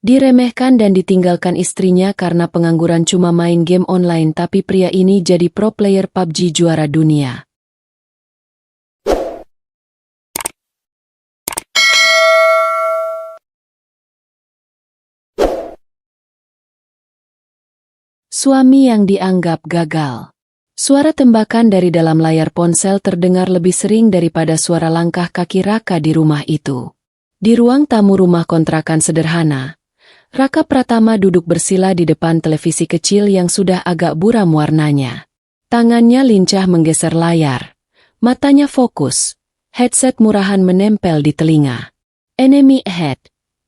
Diremehkan dan ditinggalkan istrinya karena pengangguran cuma main game online, tapi pria ini jadi pro player PUBG juara dunia. Suami yang dianggap gagal. Suara tembakan dari dalam layar ponsel terdengar lebih sering daripada suara langkah kaki Raka di rumah itu. Di ruang tamu rumah kontrakan sederhana, Raka Pratama duduk bersila di depan televisi kecil yang sudah agak buram warnanya. Tangannya lincah menggeser layar. Matanya fokus. Headset murahan menempel di telinga. Enemy ahead.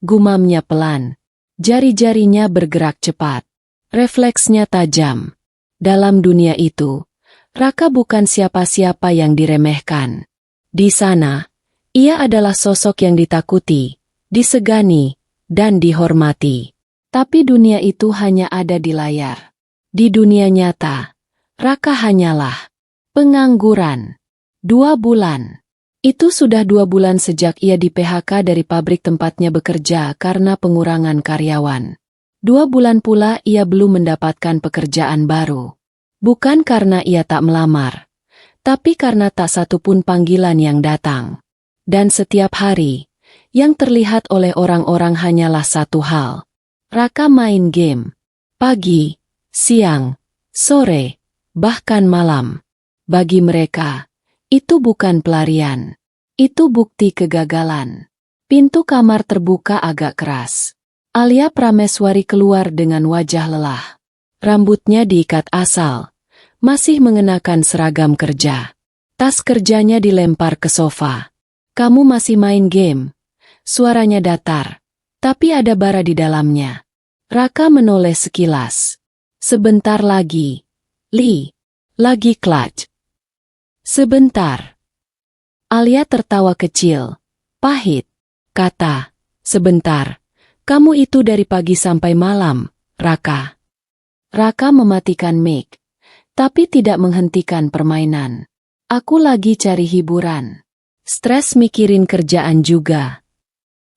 Gumamnya pelan. Jari-jarinya bergerak cepat. Refleksnya tajam. Dalam dunia itu, Raka bukan siapa-siapa yang diremehkan. Di sana, ia adalah sosok yang ditakuti, disegani, dan dihormati. Tapi dunia itu hanya ada di layar. Di dunia nyata, Raka hanyalah pengangguran. 2 bulan. Itu sudah 2 bulan sejak ia di PHK dari pabrik tempatnya bekerja karena pengurangan karyawan. 2 bulan pula ia belum mendapatkan pekerjaan baru. Bukan karena ia tak melamar, tapi karena tak satu pun panggilan yang datang. Dan setiap hari, yang terlihat oleh orang-orang hanyalah satu hal. Raka main game. Pagi, siang, sore, bahkan malam. Bagi mereka, itu bukan pelarian. Itu bukti kegagalan. Pintu kamar terbuka agak keras. Alia Prameswari keluar dengan wajah lelah. Rambutnya diikat asal. Masih mengenakan seragam kerja. Tas kerjanya dilempar ke sofa. "Kamu masih main game?" Suaranya datar, tapi ada bara di dalamnya. Raka menoleh sekilas. "Sebentar lagi. Li. Lagi clutch." "Sebentar." Alia tertawa kecil. Pahit. Kata, "Sebentar. Kamu itu dari pagi sampai malam, Raka." Raka mematikan mic, tapi tidak menghentikan permainan. "Aku lagi cari hiburan. Stres mikirin kerjaan juga."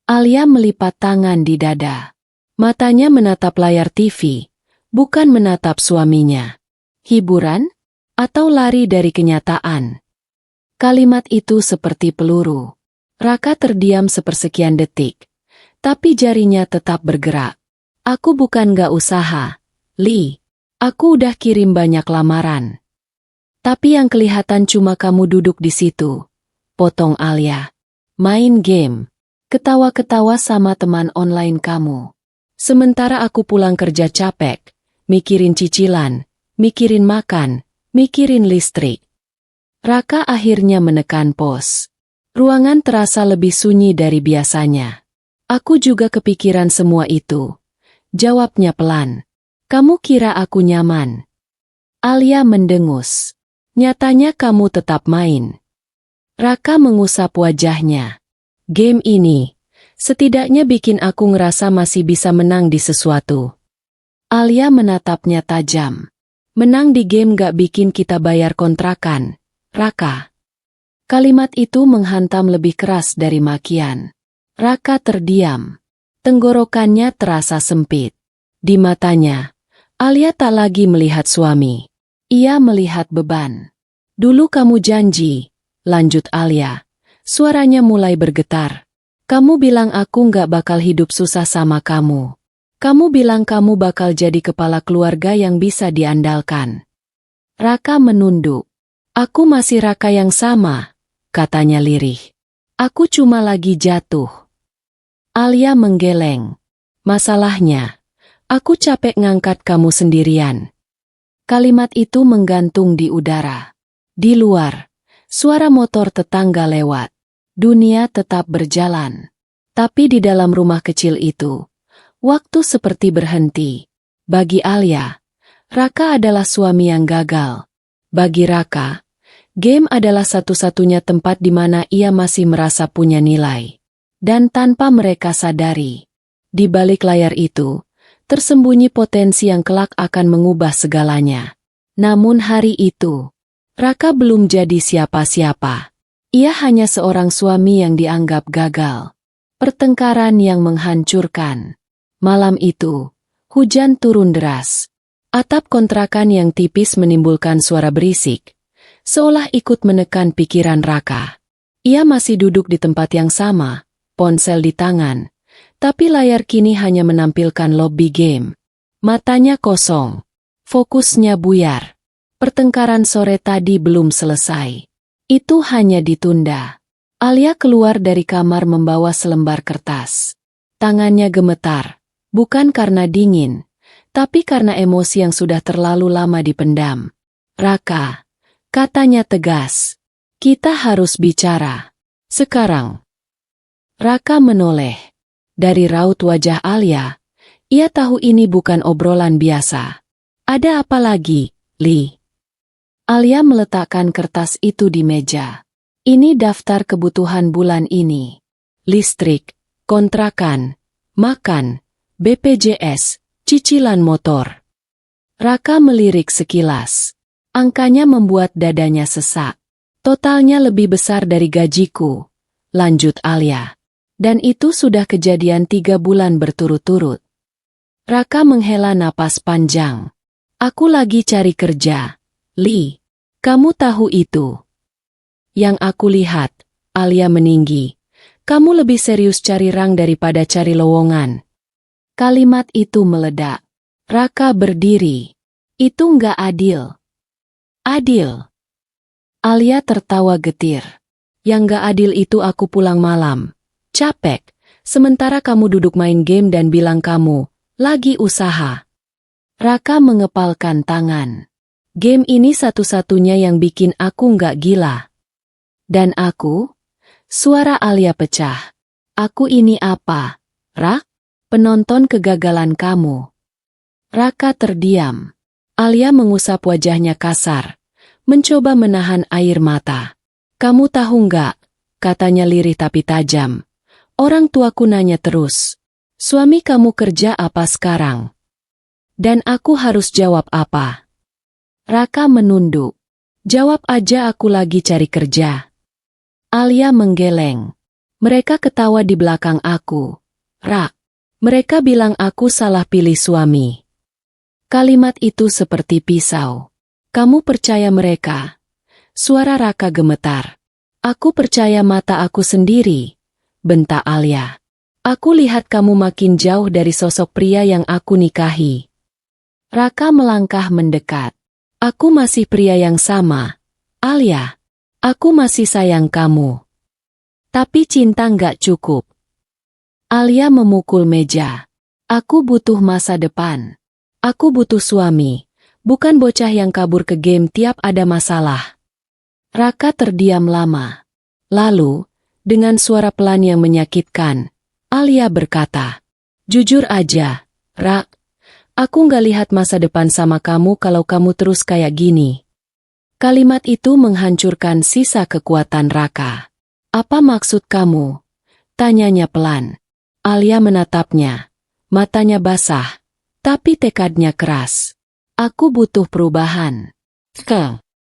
Alia melipat tangan di dada. Matanya menatap layar TV, bukan menatap suaminya. Hiburan? Atau lari dari kenyataan? Kalimat itu seperti peluru. Raka terdiam sepersekian detik, tapi jarinya tetap bergerak. "Aku bukan gak usaha, Li. Aku udah kirim banyak lamaran. Tapi yang kelihatan cuma kamu duduk di situ," potong Alia. "Main game. Ketawa-ketawa sama teman online kamu. Sementara aku pulang kerja capek, mikirin cicilan, mikirin makan, mikirin listrik." Raka akhirnya menekan pos. Ruangan terasa lebih sunyi dari biasanya. "Aku juga kepikiran semua itu," jawabnya pelan. "Kamu kira aku nyaman?" Alia mendengus. "Nyatanya kamu tetap main." Raka mengusap wajahnya. "Game ini, setidaknya bikin aku ngerasa masih bisa menang di sesuatu." Alia menatapnya tajam. "Menang di game gak bikin kita bayar kontrakan, Raka." Kalimat itu menghantam lebih keras dari makian. Raka terdiam. Tenggorokannya terasa sempit. Di matanya, Alia tak lagi melihat suami. Ia melihat beban. "Dulu kamu janji," lanjut Alia. Suaranya mulai bergetar. "Kamu bilang aku nggak bakal hidup susah sama kamu. Kamu bilang kamu bakal jadi kepala keluarga yang bisa diandalkan." Raka menunduk. "Aku masih Raka yang sama," katanya lirih. "Aku cuma lagi jatuh." Alia menggeleng. "Masalahnya, aku capek ngangkat kamu sendirian." Kalimat itu menggantung di udara. Di luar, suara motor tetangga lewat. Dunia tetap berjalan. Tapi di dalam rumah kecil itu, waktu seperti berhenti. Bagi Alia, Raka adalah suami yang gagal. Bagi Raka, game adalah satu-satunya tempat di mana ia masih merasa punya nilai. Dan tanpa mereka sadari, di balik layar itu, tersembunyi potensi yang kelak akan mengubah segalanya. Namun hari itu, Raka belum jadi siapa-siapa. Ia hanya seorang suami yang dianggap gagal. Pertengkaran yang menghancurkan. Malam itu, hujan turun deras. Atap kontrakan yang tipis menimbulkan suara berisik, seolah ikut menekan pikiran Raka. Ia masih duduk di tempat yang sama, ponsel di tangan, tapi layar kini hanya menampilkan lobby game. Matanya kosong, fokusnya buyar. Pertengkaran sore tadi belum selesai. Itu hanya ditunda. Alia keluar dari kamar membawa selembar kertas. Tangannya gemetar, bukan karena dingin, tapi karena emosi yang sudah terlalu lama dipendam. Raka, katanya tegas, kita harus bicara. Sekarang. Raka menoleh. Dari raut wajah Alia, ia tahu ini bukan obrolan biasa. Ada apa lagi, Li? Alia meletakkan kertas itu di meja. Ini daftar kebutuhan bulan ini. Listrik, kontrakan, makan, BPJS, cicilan motor. Raka melirik sekilas. Angkanya membuat dadanya sesak. Totalnya lebih besar dari gajiku, lanjut Alia. Dan itu sudah kejadian 3 bulan berturut-turut. Raka menghela napas panjang. Aku lagi cari kerja, Li. Kamu tahu itu? Yang aku lihat, Alia meninggi. Kamu lebih serius cari rang daripada cari lowongan. Kalimat itu meledak. Raka berdiri. Itu nggak adil. Adil. Alia tertawa getir. Yang nggak adil itu aku pulang malam. Capek. Sementara kamu duduk main game dan bilang kamu lagi usaha. Raka mengepalkan tangan. Game ini satu-satunya yang bikin aku nggak gila. Dan aku? Suara Alia pecah. Aku ini apa, Rak? Penonton kegagalan kamu. Raka terdiam. Alia mengusap wajahnya kasar, mencoba menahan air mata. Kamu tahu nggak? Katanya lirih tapi tajam. Orang tuaku nanya terus. Suami kamu kerja apa sekarang? Dan aku harus jawab apa? Raka menunduk. Jawab aja aku lagi cari kerja. Alia menggeleng. Mereka ketawa di belakang aku. Rak. Mereka bilang aku salah pilih suami. Kalimat itu seperti pisau. Kamu percaya mereka? Suara Raka gemetar. Aku percaya mata aku sendiri, bentak Alia. Aku lihat kamu makin jauh dari sosok pria yang aku nikahi. Raka melangkah mendekat. Aku masih pria yang sama, Alia. Aku masih sayang kamu. Tapi cinta nggak cukup. Alia memukul meja. Aku butuh masa depan. Aku butuh suami, bukan bocah yang kabur ke game tiap ada masalah. Raka terdiam lama. Lalu, dengan suara pelan yang menyakitkan, Alia berkata, jujur aja, Rak, aku nggak lihat masa depan sama kamu kalau kamu terus kayak gini. Kalimat itu menghancurkan sisa kekuatan Raka. Apa maksud kamu? Tanyanya pelan. Alia menatapnya. Matanya basah, tapi tekadnya keras. Aku butuh perubahan.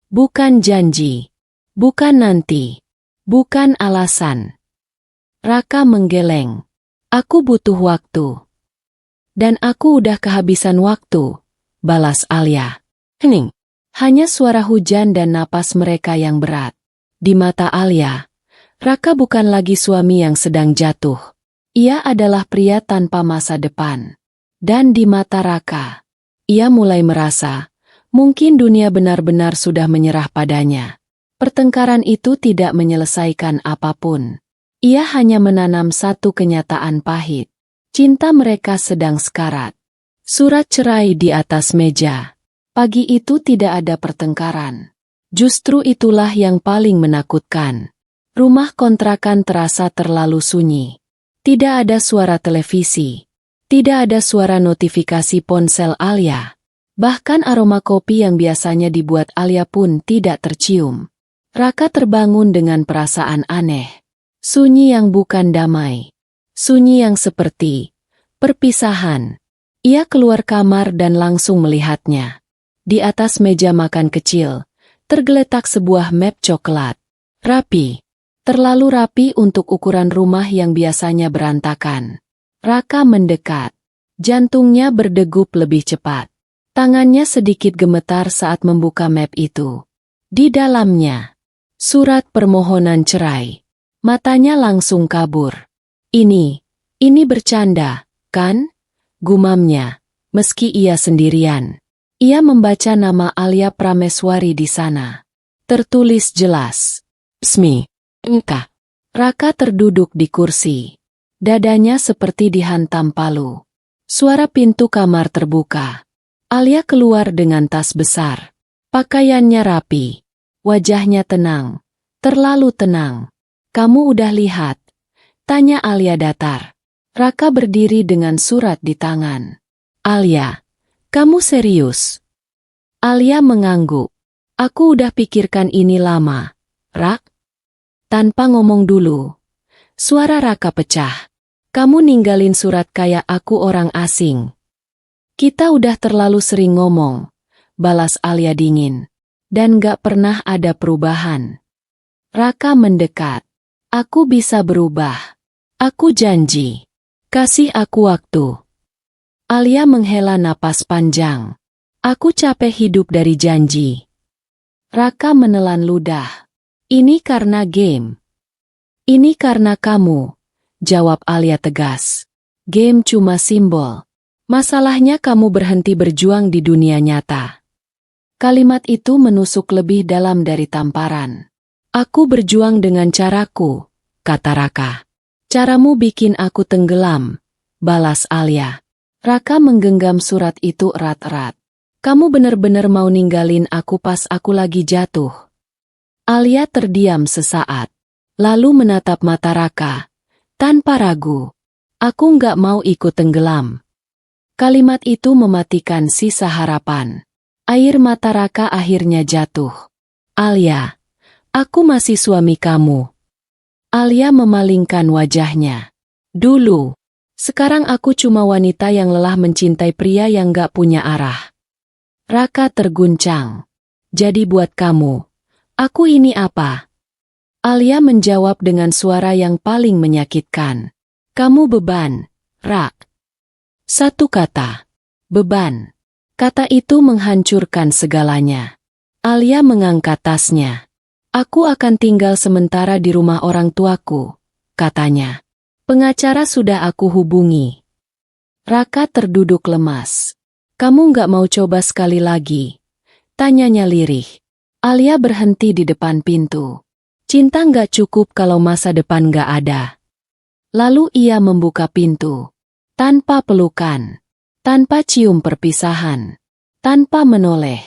Bukan janji. Bukan nanti. Bukan alasan. Raka menggeleng. Aku butuh waktu. Dan aku udah kehabisan waktu, balas Alia. Hening. Hanya suara hujan dan napas mereka yang berat. Di mata Alia, Raka bukan lagi suami yang sedang jatuh. Ia adalah pria tanpa masa depan. Dan di mata Raka, ia mulai merasa, mungkin dunia benar-benar sudah menyerah padanya. Pertengkaran itu tidak menyelesaikan apapun. Ia hanya menanam satu kenyataan pahit. Cinta mereka sedang sekarat. Surat cerai di atas meja. Pagi itu tidak ada pertengkaran. Justru itulah yang paling menakutkan. Rumah kontrakan terasa terlalu sunyi. Tidak ada suara televisi. Tidak ada suara notifikasi ponsel Alia. Bahkan aroma kopi yang biasanya dibuat Alia pun tidak tercium. Raka terbangun dengan perasaan aneh. Sunyi yang bukan damai. Sunyi yang seperti perpisahan. Ia keluar kamar dan langsung melihatnya. Di atas meja makan kecil, tergeletak sebuah map coklat. Rapi. Terlalu rapi untuk ukuran rumah yang biasanya berantakan. Raka mendekat. Jantungnya berdegup lebih cepat. Tangannya sedikit gemetar saat membuka map itu. Di dalamnya, surat permohonan cerai. Matanya langsung kabur. Ini bercanda, kan? Gumamnya, meski ia sendirian. Ia membaca nama Alia Prameswari di sana. Tertulis jelas. Psmi, engkau. Raka terduduk di kursi. Dadanya seperti dihantam palu. Suara pintu kamar terbuka. Alia keluar dengan tas besar. Pakaiannya rapi. Wajahnya tenang. Terlalu tenang. Kamu udah lihat? Tanya Alia datar. Raka berdiri dengan surat di tangan. Alia, kamu serius? Alia mengangguk. Aku udah pikirkan ini lama. Rak? Tanpa ngomong dulu. Suara Raka pecah. Kamu ninggalin surat kayak aku orang asing. Kita udah terlalu sering ngomong. Balas Alia dingin. Dan gak pernah ada perubahan. Raka mendekat. Aku bisa berubah. Aku janji. Kasih aku waktu. Alia menghela napas panjang. Aku capek hidup dari janji. Raka menelan ludah. Ini karena game. Ini karena kamu. Jawab Alia tegas. Game cuma simbol. Masalahnya kamu berhenti berjuang di dunia nyata. Kalimat itu menusuk lebih dalam dari tamparan. Aku berjuang dengan caraku, kata Raka. Caramu bikin aku tenggelam, balas Alia. Raka menggenggam surat itu erat-erat. Kamu bener-bener mau ninggalin aku pas aku lagi jatuh. Alia terdiam sesaat, lalu menatap mata Raka. Tanpa ragu, aku nggak mau ikut tenggelam. Kalimat itu mematikan sisa harapan. Air mata Raka akhirnya jatuh. Alia, aku masih suami kamu. Alia memalingkan wajahnya. Dulu. Sekarang aku cuma wanita yang lelah mencintai pria yang gak punya arah. Raka terguncang. Jadi buat kamu, aku ini apa? Alia menjawab dengan suara yang paling menyakitkan. Kamu beban, Rak. Satu kata. Beban. Kata itu menghancurkan segalanya. Alia mengangkat tasnya. Aku akan tinggal sementara di rumah orang tuaku, katanya. Pengacara sudah aku hubungi. Raka terduduk lemas. Kamu nggak mau coba sekali lagi? Tanyanya lirih. Alia berhenti di depan pintu. Cinta nggak cukup kalau masa depan nggak ada. Lalu ia membuka pintu. Tanpa pelukan. Tanpa cium perpisahan. Tanpa menoleh.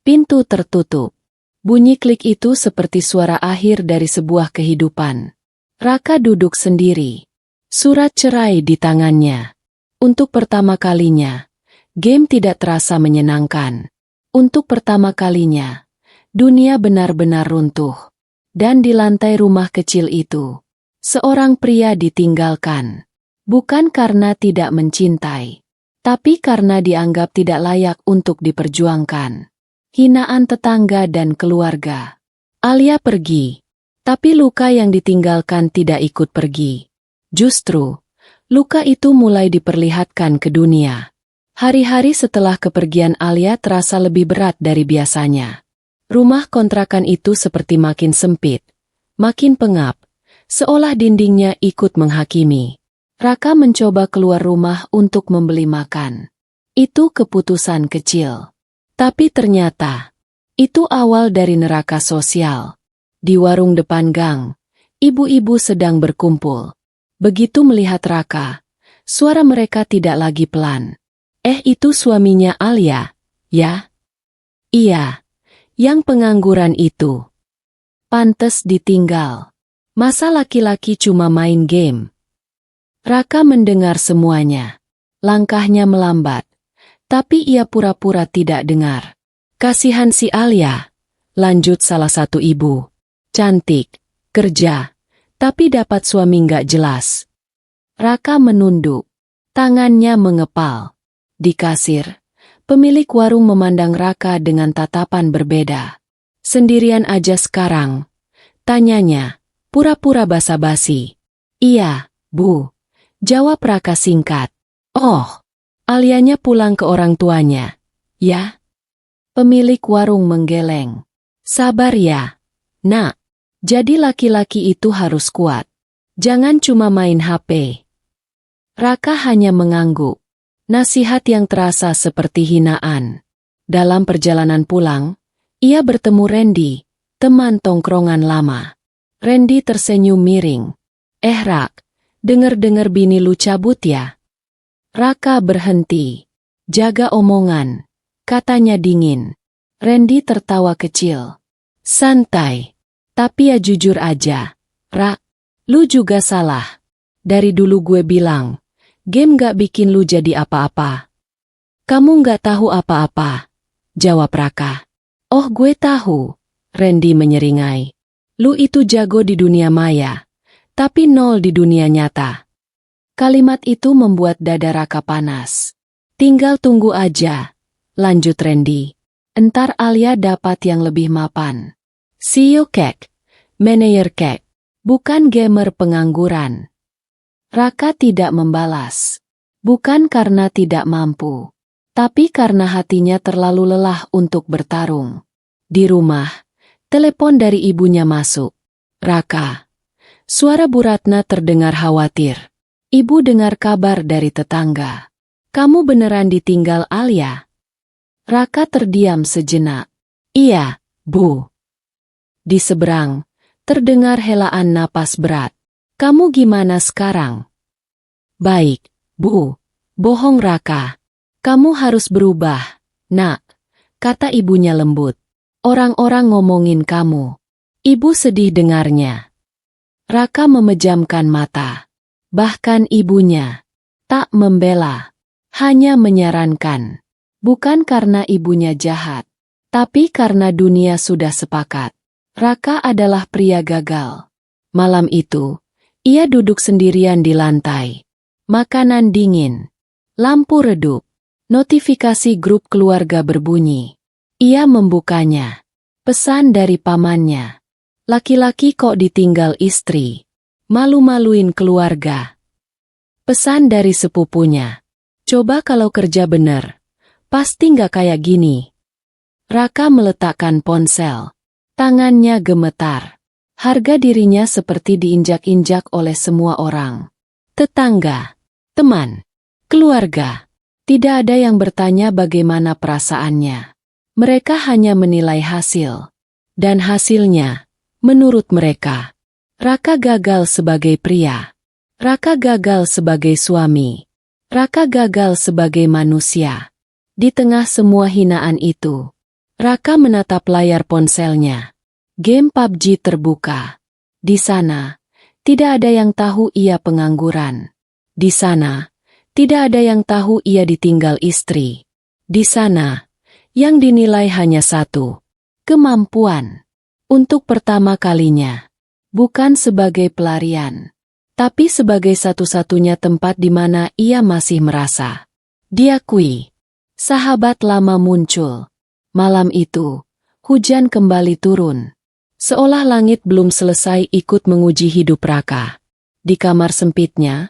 Pintu tertutup. Bunyi klik itu seperti suara akhir dari sebuah kehidupan. Raka duduk sendiri. Surat cerai di tangannya. Untuk pertama kalinya, game tidak terasa menyenangkan. Untuk pertama kalinya, dunia benar-benar runtuh. Dan di lantai rumah kecil itu, seorang pria ditinggalkan. Bukan karena tidak mencintai, tapi karena dianggap tidak layak untuk diperjuangkan. Hinaan tetangga dan keluarga. Alia pergi, tapi luka yang ditinggalkan tidak ikut pergi. Justru, luka itu mulai diperlihatkan ke dunia. Hari-hari setelah kepergian Alia terasa lebih berat dari biasanya. Rumah kontrakan itu seperti makin sempit, makin pengap, seolah dindingnya ikut menghakimi. Raka mencoba keluar rumah untuk membeli makan. Itu keputusan kecil. Tapi ternyata, itu awal dari neraka sosial. Di warung depan gang, ibu-ibu sedang berkumpul. Begitu melihat Raka, suara mereka tidak lagi pelan. Itu suaminya Alia, ya? Iya, yang pengangguran itu. Pantes ditinggal. Masa laki-laki cuma main game? Raka mendengar semuanya. Langkahnya melambat. Tapi ia pura-pura tidak dengar. Kasihan si Alia, lanjut salah satu ibu. Cantik, kerja, tapi dapat suami nggak jelas. Raka menunduk, tangannya mengepal. Di kasir, pemilik warung memandang Raka dengan tatapan berbeda. Sendirian aja sekarang? Tanyanya, pura-pura basa-basi. Iya, Bu. Jawab Raka singkat. Oh. Alianya pulang ke orang tuanya. Ya? Pemilik warung menggeleng. Sabar ya, nak. Jadi laki-laki itu harus kuat. Jangan cuma main HP. Raka hanya mengangguk. Nasihat yang terasa seperti hinaan. Dalam perjalanan pulang, ia bertemu Randy, teman tongkrongan lama. Randy tersenyum miring. Rak, denger-denger bini lu cabut ya? Raka berhenti. Jaga omongan, katanya dingin. Randy tertawa kecil. Santai. Tapi ya jujur aja, Rak, lu juga salah. Dari dulu gue bilang, game gak bikin lu jadi apa-apa. Kamu gak tahu apa-apa, jawab Raka. Oh gue tahu, Randy menyeringai. Lu itu jago di dunia maya, tapi nol di dunia nyata. Kalimat itu membuat dada Raka panas. Tinggal tunggu aja, lanjut Randy. Entar Alia dapat yang lebih mapan. CEO Kek, manajer Kek, bukan gamer pengangguran. Raka tidak membalas. Bukan karena tidak mampu, tapi karena hatinya terlalu lelah untuk bertarung. Di rumah, telepon dari ibunya masuk. Raka. Suara Bu Ratna terdengar khawatir. Ibu dengar kabar dari tetangga. Kamu beneran ditinggal Alia? Raka terdiam sejenak. Iya, Bu. Di seberang, terdengar helaan napas berat. Kamu gimana sekarang? Baik, Bu. Bohong Raka. Kamu harus berubah, nak, kata ibunya lembut. Orang-orang ngomongin kamu. Ibu sedih dengarnya. Raka memejamkan mata. Bahkan ibunya tak membela, hanya menyarankan. Bukan karena ibunya jahat, tapi karena dunia sudah sepakat. Raka adalah pria gagal. Malam itu, ia duduk sendirian di lantai. Makanan dingin. Lampu redup. Notifikasi grup keluarga berbunyi. Ia membukanya. Pesan dari pamannya. Laki-laki kok ditinggal istri. Malu-maluin keluarga. Pesan dari sepupunya. Coba kalau kerja bener. Pasti nggak kayak gini. Raka meletakkan ponsel. Tangannya gemetar. Harga dirinya seperti diinjak-injak oleh semua orang. Tetangga, teman, keluarga. Tidak ada yang bertanya bagaimana perasaannya. Mereka hanya menilai hasil. Dan hasilnya, menurut mereka, Raka gagal sebagai pria. Raka gagal sebagai suami. Raka gagal sebagai manusia. Di tengah semua hinaan itu, Raka menatap layar ponselnya. Game PUBG terbuka. Di sana, tidak ada yang tahu ia pengangguran. Di sana, tidak ada yang tahu ia ditinggal istri. Di sana, yang dinilai hanya satu, kemampuan. Untuk pertama kalinya, bukan sebagai pelarian, tapi sebagai satu-satunya tempat di mana ia masih merasa diakui. Sahabat lama muncul. Malam itu, hujan kembali turun. Seolah langit belum selesai ikut menguji hidup Raka. Di kamar sempitnya,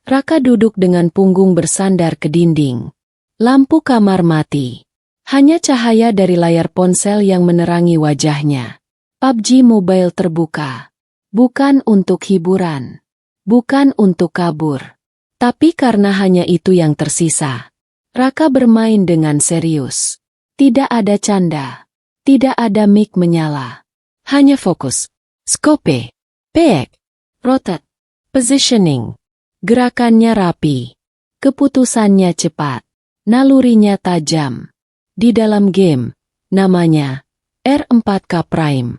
Raka duduk dengan punggung bersandar ke dinding. Lampu kamar mati. Hanya cahaya dari layar ponsel yang menerangi wajahnya. PUBG Mobile terbuka. Bukan untuk hiburan. Bukan untuk kabur. Tapi karena hanya itu yang tersisa. Raka bermain dengan serius. Tidak ada canda. Tidak ada mic menyala. Hanya fokus. Scope. Peek. Rotate. Positioning. Gerakannya rapi. Keputusannya cepat. Nalurinya tajam. Di dalam game, namanya R4K Prime.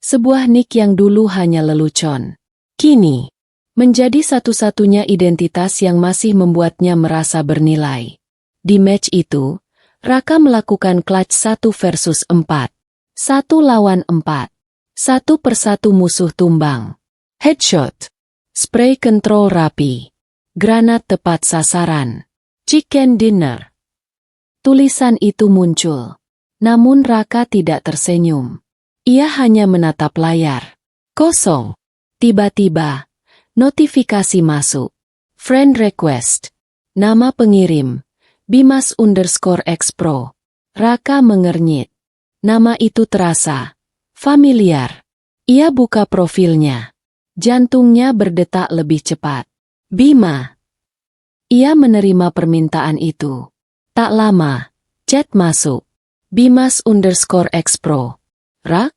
Sebuah nick yang dulu hanya lelucon. Kini, menjadi satu-satunya identitas yang masih membuatnya merasa bernilai. Di match itu, Raka melakukan clutch 1 versus 4. 1 lawan 4. Satu persatu musuh tumbang. Headshot. Spray control rapi. Granat tepat sasaran. Chicken dinner. Tulisan itu muncul. Namun Raka tidak tersenyum. Ia hanya menatap layar. Kosong. Tiba-tiba, notifikasi masuk. Friend request. Nama pengirim. Bimas_X Pro. Raka mengernyit. Nama itu terasa familiar. Ia buka profilnya. Jantungnya berdetak lebih cepat. Bima. Ia menerima permintaan itu. Tak lama, chat masuk. Bimas_X Pro. Rak?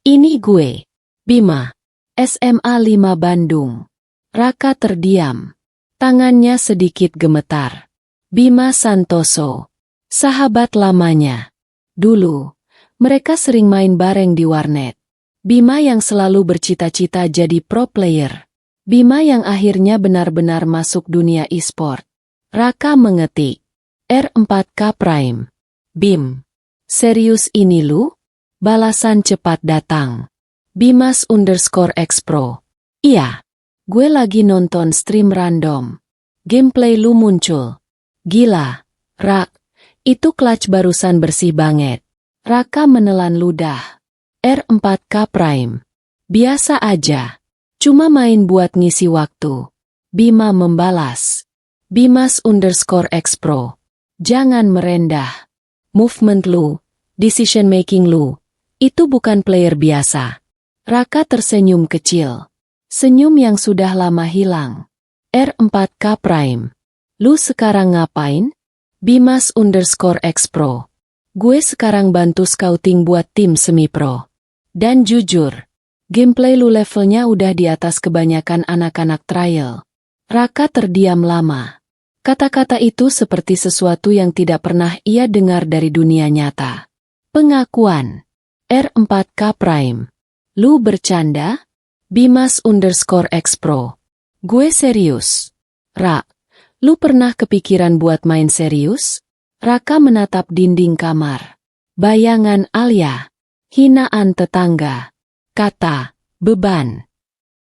Ini gue. Bima. SMA 5 Bandung. Raka terdiam. Tangannya sedikit gemetar. Bima Santoso. Sahabat lamanya. Dulu, mereka sering main bareng di warnet. Bima yang selalu bercita-cita jadi pro player. Bima yang akhirnya benar-benar masuk dunia e-sport. Raka mengetik. R4K Prime. Bim. Serius ini lu? Balasan cepat datang. Bimas_X Pro. Iya. Gue lagi nonton stream random. Gameplay lu muncul. Gila. Rak. Itu clutch barusan bersih banget. Raka menelan ludah. R4K Prime. Biasa aja. Cuma main buat ngisi waktu. Bima membalas. Bimas_X Pro. Jangan merendah. Movement lu, decision making lu, itu bukan player biasa. Raka tersenyum kecil. Senyum yang sudah lama hilang. R4K Prime. Lu sekarang ngapain? Bimas_X Pro. Gue sekarang bantu scouting buat tim semi-pro. Dan jujur, gameplay lu levelnya udah di atas kebanyakan anak-anak trial. Raka terdiam lama. Kata-kata itu seperti sesuatu yang tidak pernah ia dengar dari dunia nyata. Pengakuan. R4K Prime. Lu bercanda? Bimas_X Pro. Gue serius. Rak, lu pernah kepikiran buat main serius? Raka menatap dinding kamar. Bayangan Alia. Hinaan tetangga. Kata, beban.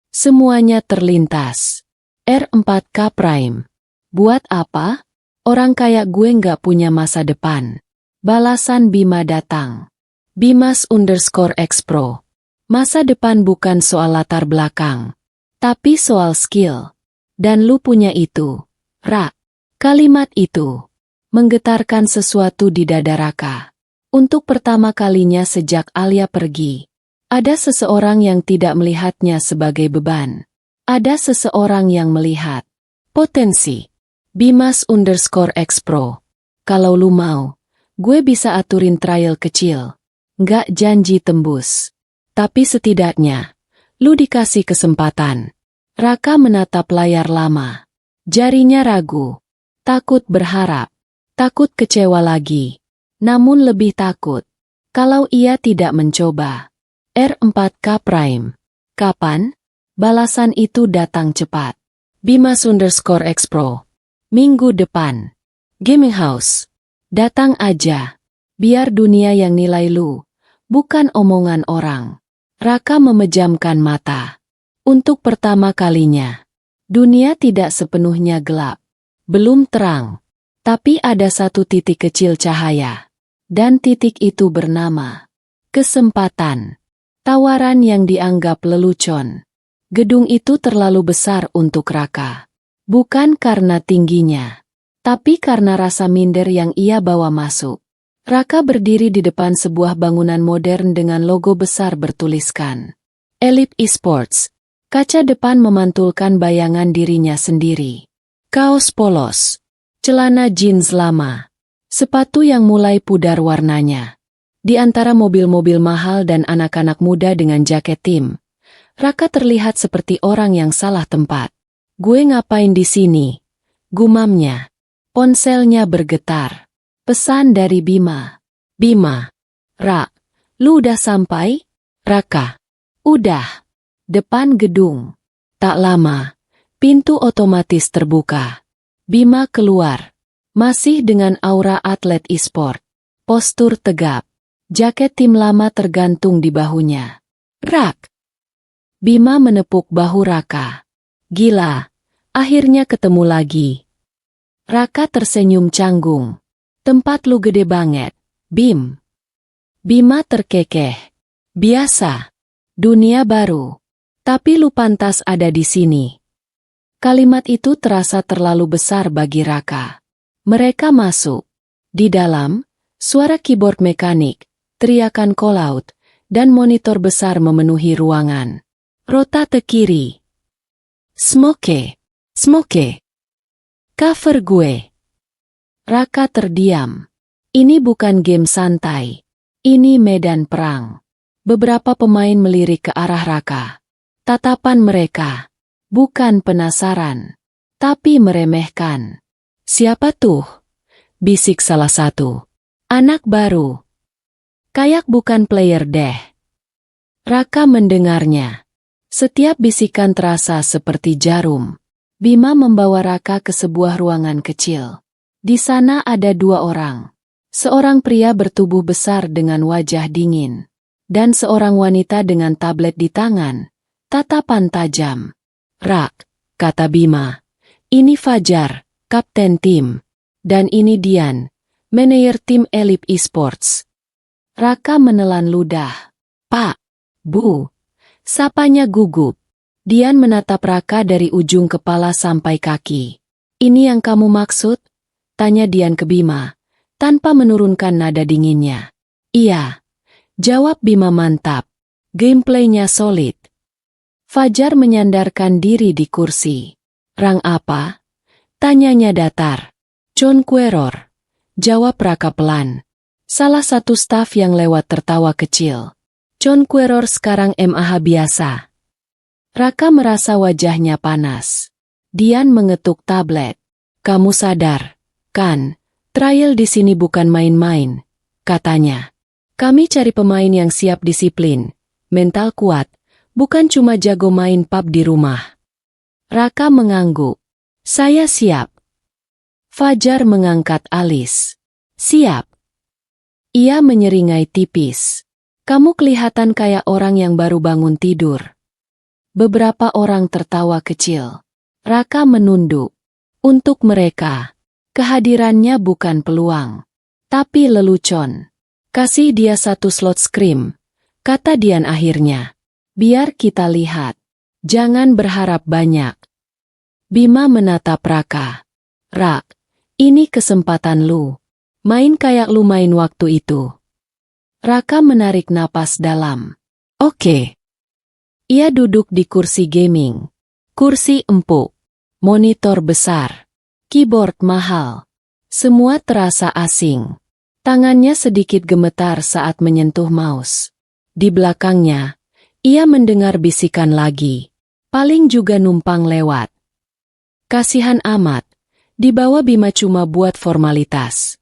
Semuanya terlintas. R4K Prime. Buat apa? Orang kayak gue nggak punya masa depan. Balasan Bima datang. Bimas_X Pro. Masa depan bukan soal latar belakang, tapi soal skill. Dan lu punya itu. Rak. Kalimat itu menggetarkan sesuatu di dada Raka. Untuk pertama kalinya sejak Alia pergi, ada seseorang yang tidak melihatnya sebagai beban. Ada seseorang yang melihat potensi. Bimas_X Pro. Kalau lu mau, gue bisa aturin trial kecil. Nggak janji tembus. Tapi setidaknya, lu dikasih kesempatan. Raka menatap layar lama. Jarinya ragu. Takut berharap. Takut kecewa lagi. Namun lebih takut kalau ia tidak mencoba. R4K Prime. Kapan? Balasan itu datang cepat. Bimas_X Pro. Minggu depan. Gaming House. Datang aja. Biar dunia yang nilai lu, bukan omongan orang. Raka memejamkan mata. Untuk pertama kalinya, dunia tidak sepenuhnya gelap. Belum terang. Tapi ada satu titik kecil cahaya. Dan titik itu bernama kesempatan. Tawaran yang dianggap lelucon. Gedung itu terlalu besar untuk Raka. Bukan karena tingginya, tapi karena rasa minder yang ia bawa masuk. Raka berdiri di depan sebuah bangunan modern dengan logo besar bertuliskan Elite Esports. Kaca depan memantulkan bayangan dirinya sendiri. Kaos polos, celana jeans lama, sepatu yang mulai pudar warnanya. Di antara mobil-mobil mahal dan anak-anak muda dengan jaket tim, Raka terlihat seperti orang yang salah tempat. Gue ngapain di sini? Gumamnya. Ponselnya bergetar. Pesan dari Bima. Bima. Rak. Lu udah sampai? Raka. Udah. Depan gedung. Tak lama. Pintu otomatis terbuka. Bima keluar. Masih dengan aura atlet e-sport. Postur tegap. Jaket tim lama tergantung di bahunya. Rak. Bima menepuk bahu Raka. Gila. Akhirnya ketemu lagi. Raka tersenyum canggung. Tempat lu gede banget, Bim. Bima terkekeh. Biasa. Dunia baru. Tapi lu pantas ada di sini. Kalimat itu terasa terlalu besar bagi Raka. Mereka masuk. Di dalam, suara keyboard mekanik, teriakan call-out, dan monitor besar memenuhi ruangan. Rotate kiri. Smoke. Smoke. Cover gue. Raka terdiam. Ini bukan game santai. Ini medan perang. Beberapa pemain melirik ke arah Raka. Tatapan mereka bukan penasaran, tapi meremehkan. Siapa tuh? Bisik salah satu. Anak baru. Kayak bukan player deh. Raka mendengarnya. Setiap bisikan terasa seperti jarum. Bima membawa Raka ke sebuah ruangan kecil. Di sana ada dua orang. Seorang pria bertubuh besar dengan wajah dingin. Dan seorang wanita dengan tablet di tangan. Tatapan tajam. Rak, kata Bima. Ini Fajar, kapten tim. Dan ini Dian, manajer tim Elite Esports. Raka menelan ludah. Pak, Bu. Sapanya gugup. Dian menatap Raka dari ujung kepala sampai kaki. Ini yang kamu maksud? Tanya Dian ke Bima, tanpa menurunkan nada dinginnya. Iya. Jawab Bima mantap. Gameplaynya solid. Fajar menyandarkan diri di kursi. Rang apa? Tanyanya datar. Conqueror. Jawab Raka pelan. Salah satu staf yang lewat tertawa kecil. Conqueror sekarang MAH biasa. Raka merasa wajahnya panas. Dian mengetuk tablet. Kamu sadar, kan? Trial di sini bukan main-main, katanya. Kami cari pemain yang siap disiplin, mental kuat, bukan cuma jago main pub di rumah. Raka mengangguk. Saya siap. Fajar mengangkat alis. Siap. Ia menyeringai tipis. Kamu kelihatan kayak orang yang baru bangun tidur. Beberapa orang tertawa kecil. Raka menunduk. Untuk mereka, kehadirannya bukan peluang, tapi lelucon. Kasih dia satu slot scrim, kata Dian akhirnya. Biar kita lihat. Jangan berharap banyak. Bima menatap Raka. Rak, ini kesempatan lu. Main kayak lu main waktu itu. Raka menarik napas dalam. Oke. Ia duduk di kursi gaming. Kursi empuk. Monitor besar. Keyboard mahal. Semua terasa asing. Tangannya sedikit gemetar saat menyentuh mouse. Di belakangnya, ia mendengar bisikan lagi. Paling juga numpang lewat. Kasihan amat. Dibawa Bima cuma buat formalitas.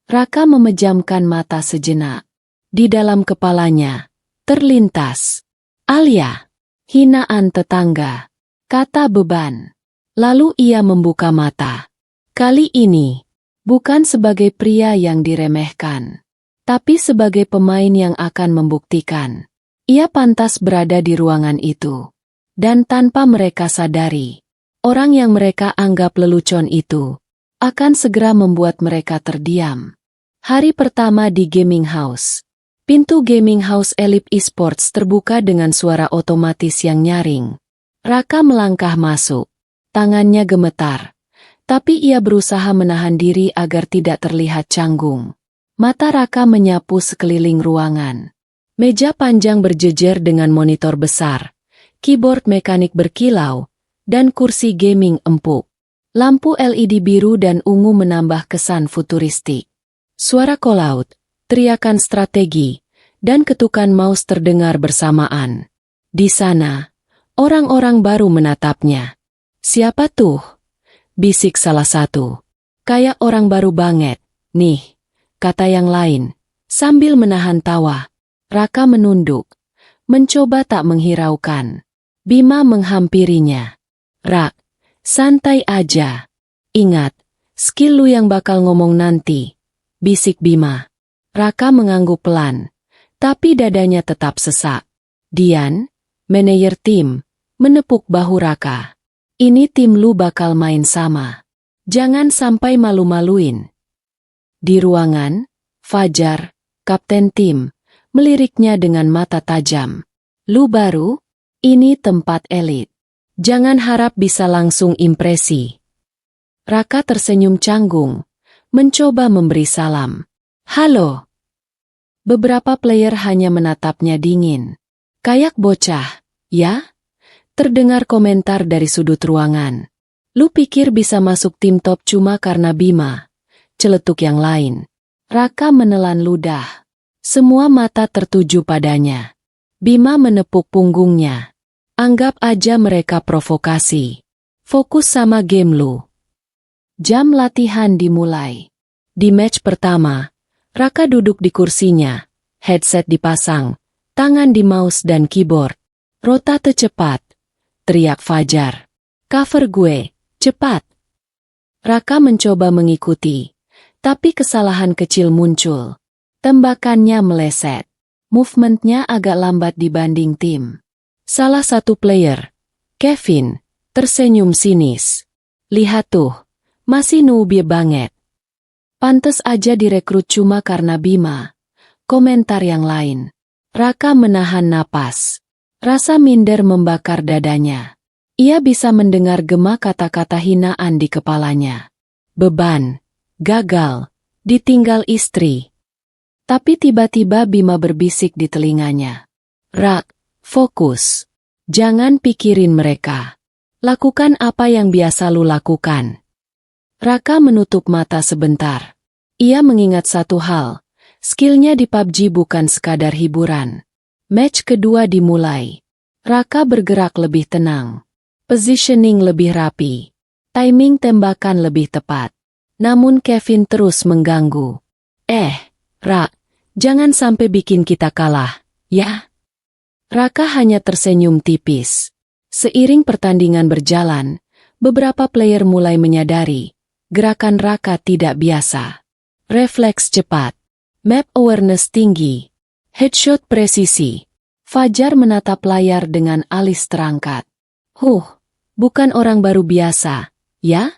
Raka memejamkan mata sejenak. Di dalam kepalanya, terlintas. Alia, hinaan tetangga, kata beban. Lalu ia membuka mata. Kali ini, bukan sebagai pria yang diremehkan, tapi sebagai pemain yang akan membuktikan. Ia pantas berada di ruangan itu. Dan tanpa mereka sadari, orang yang mereka anggap lelucon itu, akan segera membuat mereka terdiam. Hari pertama di gaming house. Pintu gaming house Elite Esports terbuka dengan suara otomatis yang nyaring. Raka melangkah masuk. Tangannya gemetar. Tapi ia berusaha menahan diri agar tidak terlihat canggung. Mata Raka menyapu sekeliling ruangan. Meja panjang berjejer dengan monitor besar. Keyboard mekanik berkilau. Dan kursi gaming empuk. Lampu LED biru dan ungu menambah kesan futuristik. Suara call-out. Teriakan strategi, dan ketukan mouse terdengar bersamaan. Di sana, orang-orang baru menatapnya. Siapa tuh? Bisik salah satu. Kayak orang baru banget, nih, kata yang lain, sambil menahan tawa. Raka menunduk, mencoba tak menghiraukan. Bima menghampirinya. Rak, santai aja. Ingat, skill lu yang bakal ngomong nanti. Bisik Bima. Raka mengangguk pelan, tapi dadanya tetap sesak. Dian, manajer tim, menepuk bahu Raka. Ini tim lu bakal main sama. Jangan sampai malu-maluin. Di ruangan, Fajar, kapten tim, meliriknya dengan mata tajam. Lu baru? Ini tempat elit. Jangan harap bisa langsung impresi. Raka tersenyum canggung, mencoba memberi salam. Halo. Beberapa player hanya menatapnya dingin. Kayak bocah, ya? Terdengar komentar dari sudut ruangan. Lu pikir bisa masuk tim top cuma karena Bima? Celetuk yang lain. Raka menelan ludah. Semua mata tertuju padanya. Bima menepuk punggungnya. Anggap aja mereka provokasi. Fokus sama game lu. Jam latihan dimulai. Di match pertama, Raka duduk di kursinya, headset dipasang, tangan di mouse dan keyboard. Rotate cepat, teriak Fajar. Cover gue, cepat. Raka mencoba mengikuti, tapi kesalahan kecil muncul. Tembakannya meleset. Movementnya agak lambat dibanding tim. Salah satu player, Kevin, tersenyum sinis. Lihat tuh, masih newbie banget. Pantes aja direkrut cuma karena Bima. Komentar yang lain. Raka menahan napas. Rasa minder membakar dadanya. Ia bisa mendengar gema kata-kata hinaan di kepalanya. Beban, gagal, ditinggal istri. Tapi tiba-tiba Bima berbisik di telinganya. Rak, fokus. Jangan pikirin mereka. Lakukan apa yang biasa lu lakukan. Raka menutup mata sebentar. Ia mengingat satu hal. Skillnya di PUBG bukan sekadar hiburan. Match kedua dimulai. Raka bergerak lebih tenang. Positioning lebih rapi. Timing tembakan lebih tepat. Namun Kevin terus mengganggu. Rak, jangan sampai bikin kita kalah, ya? Raka hanya tersenyum tipis. Seiring pertandingan berjalan, beberapa player mulai menyadari, gerakan Raka tidak biasa. Refleks cepat, map awareness tinggi, headshot presisi. Fajar menatap layar dengan alis terangkat. Bukan orang baru biasa, ya?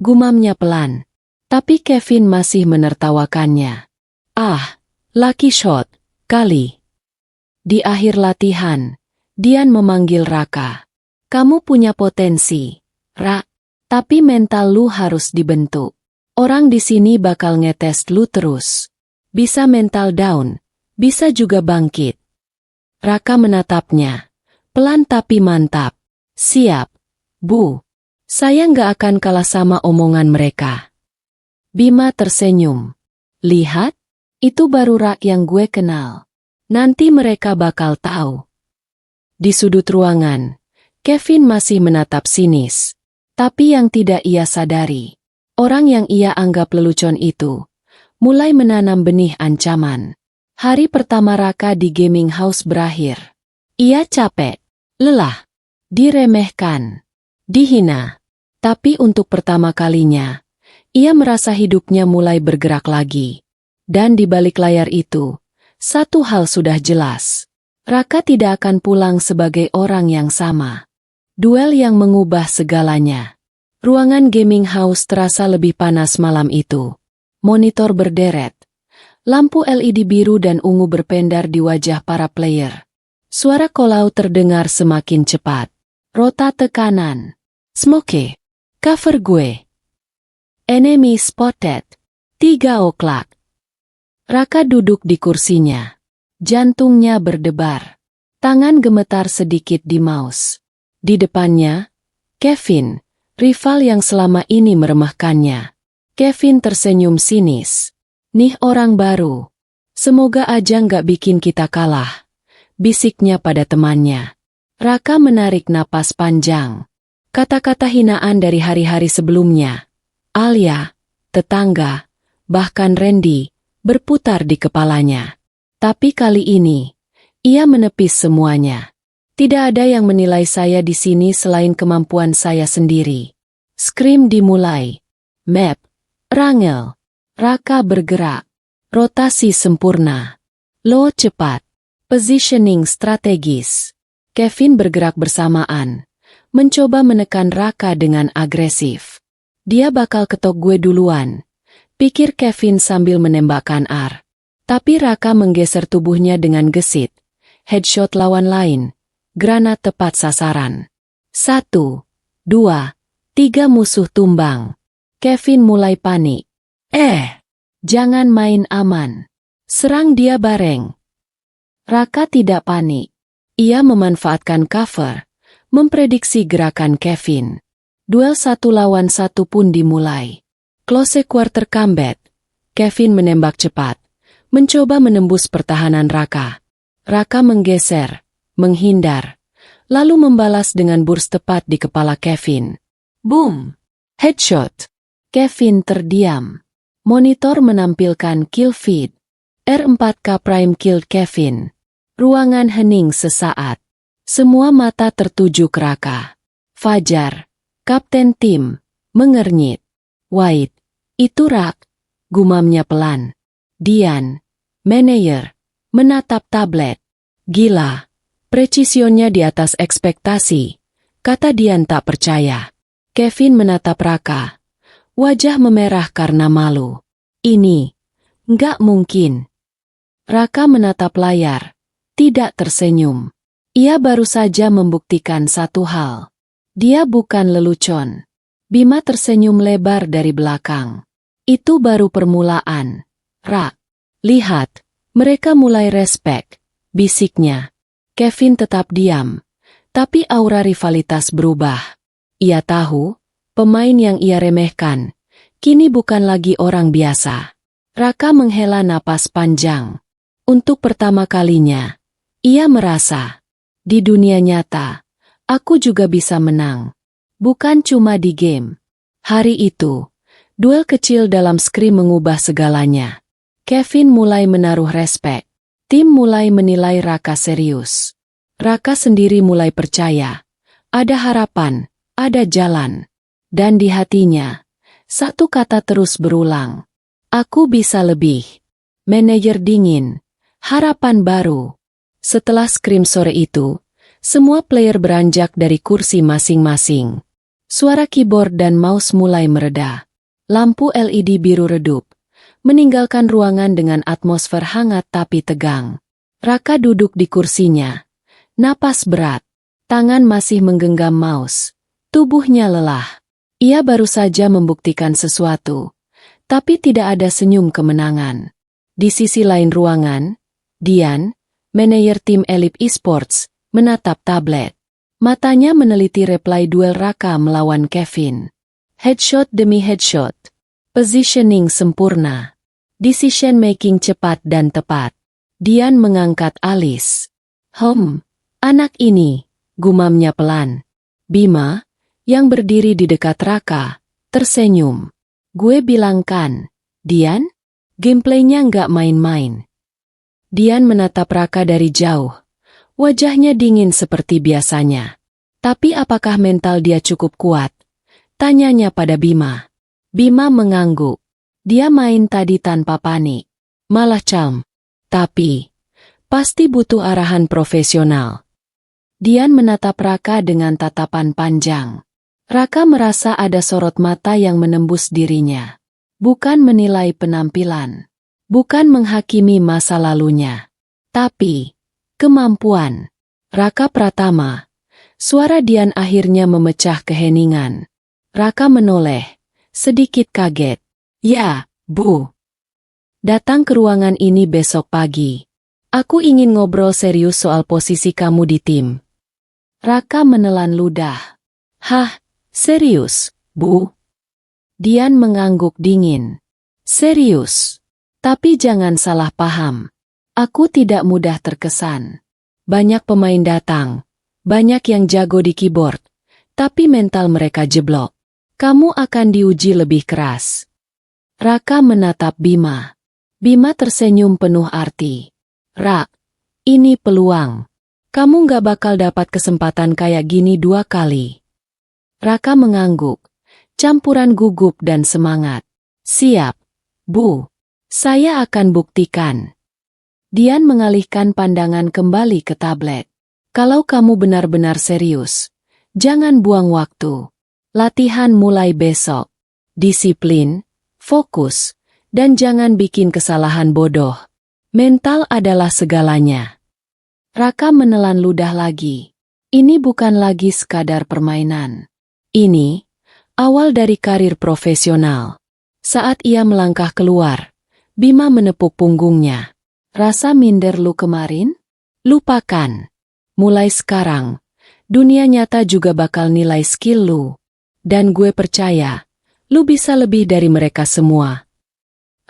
Gumamnya pelan. Tapi Kevin masih menertawakannya. Lucky shot, kali. Di akhir latihan, Dian memanggil Raka. Kamu punya potensi, Rak. Tapi mental lu harus dibentuk. Orang di sini bakal ngetes lu terus. Bisa mental down, bisa juga bangkit. Raka menatapnya. Pelan tapi mantap. Siap, Bu. Saya nggak akan kalah sama omongan mereka. Bima tersenyum. Lihat, itu baru Rak yang gue kenal. Nanti mereka bakal tahu. Di sudut ruangan, Kevin masih menatap sinis. Tapi yang tidak ia sadari, orang yang ia anggap lelucon itu, mulai menanam benih ancaman. Hari pertama Raka di gaming house berakhir. Ia capek, lelah, diremehkan, dihina. Tapi untuk pertama kalinya, ia merasa hidupnya mulai bergerak lagi. Dan di balik layar itu, satu hal sudah jelas. Raka tidak akan pulang sebagai orang yang sama. Duel yang mengubah segalanya. Ruangan gaming house terasa lebih panas malam itu. Monitor berderet. Lampu LED biru dan ungu berpendar di wajah para player. Suara kolau terdengar semakin cepat. Rota tekanan. Smoke. Cover gue. Enemy spotted. 3 o'clock. Raka duduk di kursinya. Jantungnya berdebar. Tangan gemetar sedikit di mouse. Di depannya, Kevin, rival yang selama ini meremehkannya. Kevin tersenyum sinis. Nih orang baru. Semoga aja nggak bikin kita kalah. Bisiknya pada temannya. Raka menarik napas panjang. Kata-kata hinaan dari hari-hari sebelumnya. Alia, tetangga, bahkan Randy, berputar di kepalanya. Tapi kali ini, ia menepis semuanya. Tidak ada yang menilai saya di sini selain kemampuan saya sendiri. Scream dimulai. Map. Rangel. Raka bergerak. Rotasi sempurna. Low cepat. Positioning strategis. Kevin bergerak bersamaan. Mencoba menekan Raka dengan agresif. Dia bakal ketok gue duluan. Pikir Kevin sambil menembakkan ar. Tapi Raka menggeser tubuhnya dengan gesit. Headshot lawan lain. Granat tepat sasaran. 1, 2, 3 musuh tumbang. Kevin mulai panik. Jangan main aman. Serang dia bareng. Raka tidak panik. Ia memanfaatkan cover, memprediksi gerakan Kevin. Duel 1 lawan 1 pun dimulai. Close quarter combat. Kevin menembak cepat, mencoba menembus pertahanan Raka. Raka menggeser, menghindar, lalu membalas dengan burst tepat di kepala Kevin. Boom! Headshot. Kevin terdiam. Monitor menampilkan kill feed. R4K Prime killed Kevin. Ruangan hening sesaat. Semua mata tertuju ke Raka. Fajar, kapten tim, mengernyit. White, itu Rak, gumamnya pelan. Dian, manajer, menatap tablet. Gila, presisionnya di atas ekspektasi, kata Dian tak percaya. Kevin menatap Raka. Wajah memerah karena malu. Ini, nggak mungkin. Raka menatap layar, tidak tersenyum. Ia baru saja membuktikan satu hal. Dia bukan lelucon. Bima tersenyum lebar dari belakang. Itu baru permulaan. Rak, lihat, mereka mulai respek, bisiknya. Kevin tetap diam, tapi aura rivalitas berubah. Ia tahu, pemain yang ia remehkan, kini bukan lagi orang biasa. Raka menghela napas panjang. Untuk pertama kalinya, ia merasa, di dunia nyata, aku juga bisa menang. Bukan cuma di game. Hari itu, duel kecil dalam skrim mengubah segalanya. Kevin mulai menaruh respek. Tim mulai menilai Raka serius. Raka sendiri mulai percaya. Ada harapan, ada jalan. Dan di hatinya, satu kata terus berulang. Aku bisa lebih. Manajer dingin. Harapan baru. Setelah skrim sore itu, semua player beranjak dari kursi masing-masing. Suara keyboard dan mouse mulai mereda. Lampu LED biru redup, meninggalkan ruangan dengan atmosfer hangat tapi tegang. Raka duduk di kursinya. Napas berat. Tangan masih menggenggam mouse. Tubuhnya lelah. Ia baru saja membuktikan sesuatu. Tapi tidak ada senyum kemenangan. Di sisi lain ruangan, Dian, manajer tim Elite Esports, menatap tablet. Matanya meneliti replay duel Raka melawan Kevin. Headshot demi headshot. Positioning sempurna. Decision making cepat dan tepat. Dian mengangkat alis. Anak ini, gumamnya pelan. Bima, yang berdiri di dekat Raka, tersenyum. Gue bilang kan, Dian, gameplaynya nggak main-main. Dian menatap Raka dari jauh. Wajahnya dingin seperti biasanya. Tapi apakah mental dia cukup kuat? Tanyanya pada Bima. Bima mengangguk. Dia main tadi tanpa panik. Malah calm. Tapi, pasti butuh arahan profesional. Dian menatap Raka dengan tatapan panjang. Raka merasa ada sorot mata yang menembus dirinya. Bukan menilai penampilan. Bukan menghakimi masa lalunya. Tapi, kemampuan. Raka Pratama. Suara Dian akhirnya memecah keheningan. Raka menoleh, sedikit kaget. Ya, Bu. Datang ke ruangan ini besok pagi. Aku ingin ngobrol serius soal posisi kamu di tim. Raka menelan ludah. Hah, serius, Bu? Dian mengangguk dingin. Serius. Tapi jangan salah paham. Aku tidak mudah terkesan. Banyak pemain datang. Banyak yang jago di keyboard. Tapi mental mereka jeblok. Kamu akan diuji lebih keras. Raka menatap Bima. Bima tersenyum penuh arti. Rak, ini peluang. Kamu gak bakal dapat kesempatan kayak gini 2 kali. Raka mengangguk. Campuran gugup dan semangat. Siap, Bu. Saya akan buktikan. Dian mengalihkan pandangan kembali ke tablet. Kalau kamu benar-benar serius, jangan buang waktu. Latihan mulai besok. Disiplin, fokus, dan jangan bikin kesalahan bodoh. Mental adalah segalanya. Raka menelan ludah lagi. Ini bukan lagi sekadar permainan. Ini, awal dari karir profesional. Saat ia melangkah keluar, Bima menepuk punggungnya. Rasa minder lu kemarin? Lupakan. Mulai sekarang, dunia nyata juga bakal nilai skill lu. Dan gue percaya, lu bisa lebih dari mereka semua.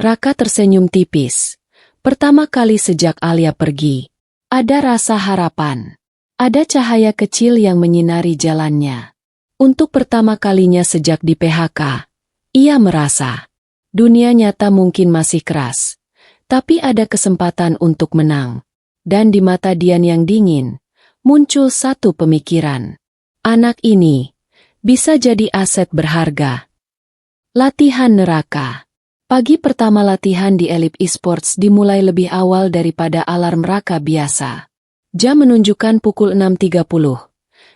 Raka tersenyum tipis. Pertama kali sejak Alia pergi, ada rasa harapan. Ada cahaya kecil yang menyinari jalannya. Untuk pertama kalinya sejak di PHK, ia merasa dunia nyata mungkin masih keras, tapi ada kesempatan untuk menang. Dan di mata Dian yang dingin, muncul satu pemikiran. Anak ini bisa jadi aset berharga. Latihan neraka. Pagi pertama latihan di Elite Esports dimulai lebih awal daripada alarm Raka biasa. Jam menunjukkan pukul 6.30.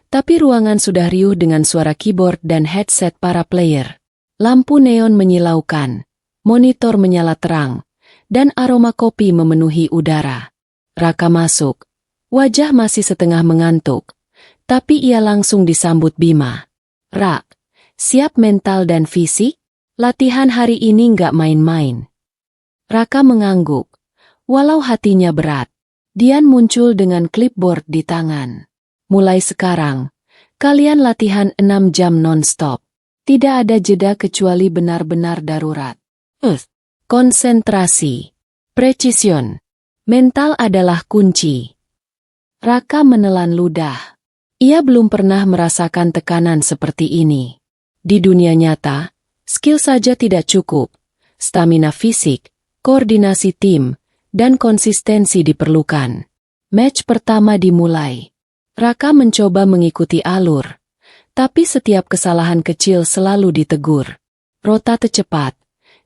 Tapi ruangan sudah riuh dengan suara keyboard dan headset para player. Lampu neon menyilaukan, monitor menyala terang, dan aroma kopi memenuhi udara. Raka masuk. Wajah masih setengah mengantuk, tapi ia langsung disambut Bima. Rak, siap mental dan fisik? Latihan hari ini nggak main-main. Raka mengangguk. Walau hatinya berat, Dian muncul dengan clipboard di tangan. Mulai sekarang, kalian latihan 6 jam non-stop. Tidak ada jeda kecuali benar-benar darurat. Konsentrasi. Precision. Mental adalah kunci. Raka menelan ludah. Ia belum pernah merasakan tekanan seperti ini. Di dunia nyata, skill saja tidak cukup. Stamina fisik, koordinasi tim, dan konsistensi diperlukan. Match pertama dimulai. Raka mencoba mengikuti alur, tapi setiap kesalahan kecil selalu ditegur. Rotate cepat.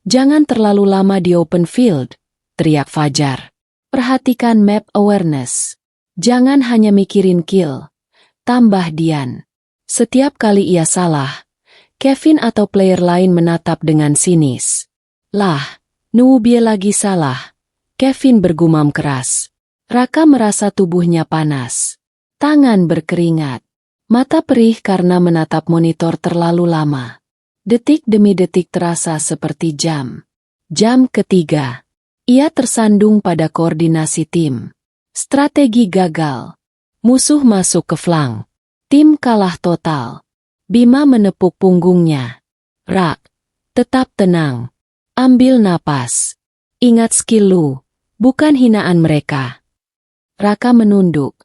Jangan terlalu lama di open field, teriak Fajar. Perhatikan map awareness. Jangan hanya mikirin kill, tambah Dian. Setiap kali ia salah, Kevin atau player lain menatap dengan sinis. Lah, Nubie lagi salah. Kevin bergumam keras. Raka merasa tubuhnya panas. Tangan berkeringat. Mata perih karena menatap monitor terlalu lama. Detik demi detik terasa seperti jam. Jam ketiga. Ia tersandung pada koordinasi tim. Strategi gagal. Musuh masuk ke flank. Tim kalah total. Bima menepuk punggungnya. Rak, tetap tenang. Ambil napas. Ingat skill lu, bukan hinaan mereka. Raka menunduk,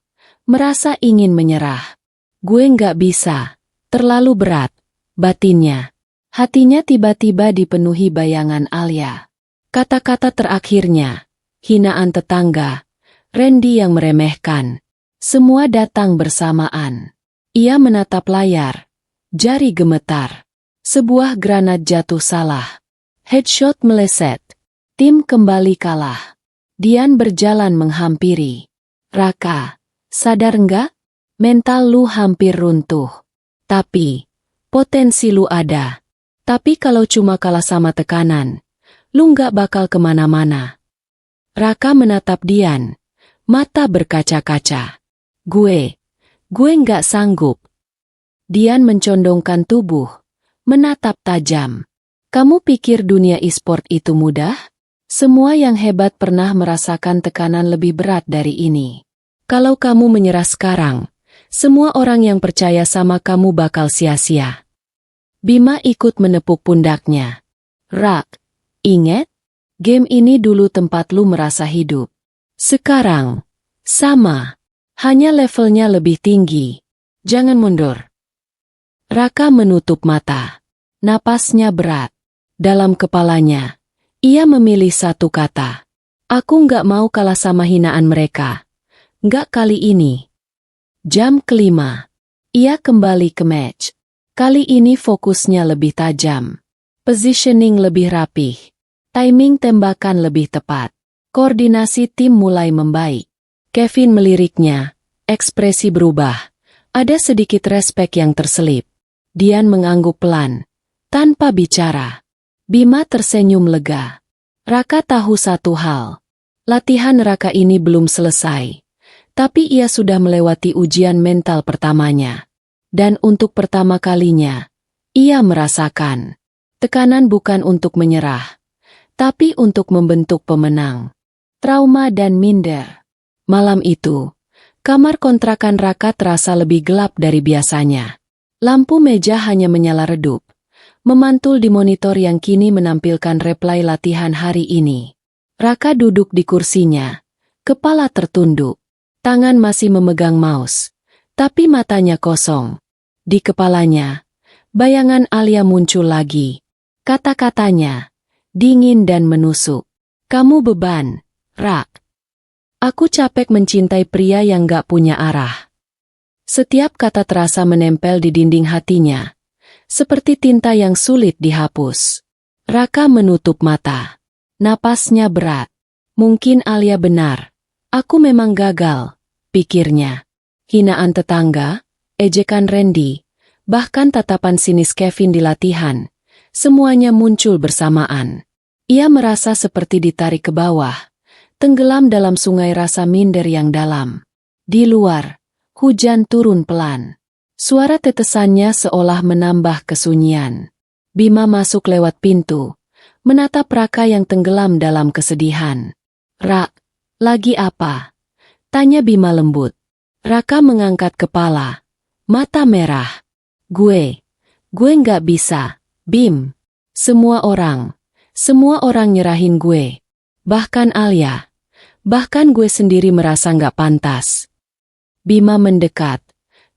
merasa ingin menyerah. Gue nggak bisa, terlalu berat, batinnya. Hatinya tiba-tiba dipenuhi bayangan Alia. Kata-kata terakhirnya, hinaan tetangga, Randy yang meremehkan. Semua datang bersamaan. Ia menatap layar. Jari gemetar. Sebuah granat jatuh salah. Headshot meleset. Tim kembali kalah. Dian berjalan menghampiri. Raka, sadar nggak? Mental lu hampir runtuh. Tapi, potensi lu ada. Tapi kalau cuma kalah sama tekanan, lu nggak bakal kemana-mana. Raka menatap Dian. Mata berkaca-kaca. Gue nggak sanggup. Dian mencondongkan tubuh, menatap tajam. Kamu pikir dunia e-sport itu mudah? Semua yang hebat pernah merasakan tekanan lebih berat dari ini. Kalau kamu menyerah sekarang, semua orang yang percaya sama kamu bakal sia-sia. Bima ikut menepuk pundaknya. Rak, ingat? Game ini dulu tempat lu merasa hidup. Sekarang, sama. Hanya levelnya lebih tinggi. Jangan mundur. Raka menutup mata. Napasnya berat. Dalam kepalanya, ia memilih satu kata. Aku nggak mau kalah sama hinaan mereka. Nggak kali ini. Jam kelima. Ia kembali ke match. Kali ini fokusnya lebih tajam. Positioning lebih rapih. Timing tembakan lebih tepat. Koordinasi tim mulai membaik. Kevin meliriknya. Ekspresi berubah. Ada sedikit respek yang terselip. Dian mengangguk pelan, tanpa bicara. Bima tersenyum lega. Raka tahu satu hal. Latihan Raka ini belum selesai. Tapi ia sudah melewati ujian mental pertamanya. Dan untuk pertama kalinya, ia merasakan Tekanan bukan untuk menyerah, tapi untuk membentuk pemenang. Trauma dan minder. Malam itu, kamar kontrakan Raka terasa lebih gelap dari biasanya. Lampu meja hanya menyala redup, memantul di monitor yang kini menampilkan replay latihan hari ini. Raka duduk di kursinya, kepala tertunduk, tangan masih memegang mouse, tapi matanya kosong. Di kepalanya, bayangan Alia muncul lagi. Kata-katanya, dingin dan menusuk. Kamu beban, Rak. Aku capek mencintai pria yang gak punya arah. Setiap kata terasa menempel di dinding hatinya, seperti tinta yang sulit dihapus. Raka menutup mata. Napasnya berat. Mungkin Alia benar. Aku memang gagal, pikirnya. Hinaan tetangga, ejekan Randy, bahkan tatapan sinis Kevin di latihan, semuanya muncul bersamaan. Ia merasa seperti ditarik ke bawah, tenggelam dalam sungai rasa minder yang dalam. Di luar, hujan turun pelan. Suara tetesannya seolah menambah kesunyian. Bima masuk lewat pintu, menatap Raka yang tenggelam dalam kesedihan. Rak, lagi apa? Tanya Bima lembut. Raka mengangkat kepala, mata merah. Gue nggak bisa, Bim. Semua orang nyerahin gue. Bahkan Alia, bahkan gue sendiri merasa nggak pantas. Bima mendekat,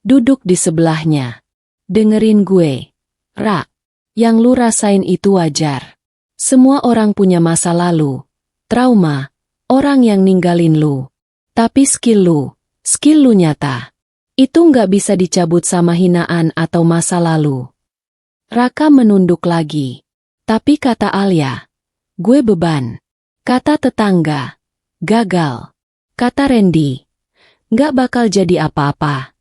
duduk di sebelahnya. Dengerin gue, Rak. Yang lu rasain itu wajar. Semua orang punya masa lalu, trauma, orang yang ninggalin lu. Tapi skill lu nyata. Itu nggak bisa dicabut sama hinaan atau masa lalu. Raka menunduk lagi. Tapi kata Alia, gue beban. Kata tetangga, gagal. Kata Randy, nggak bakal jadi apa-apa.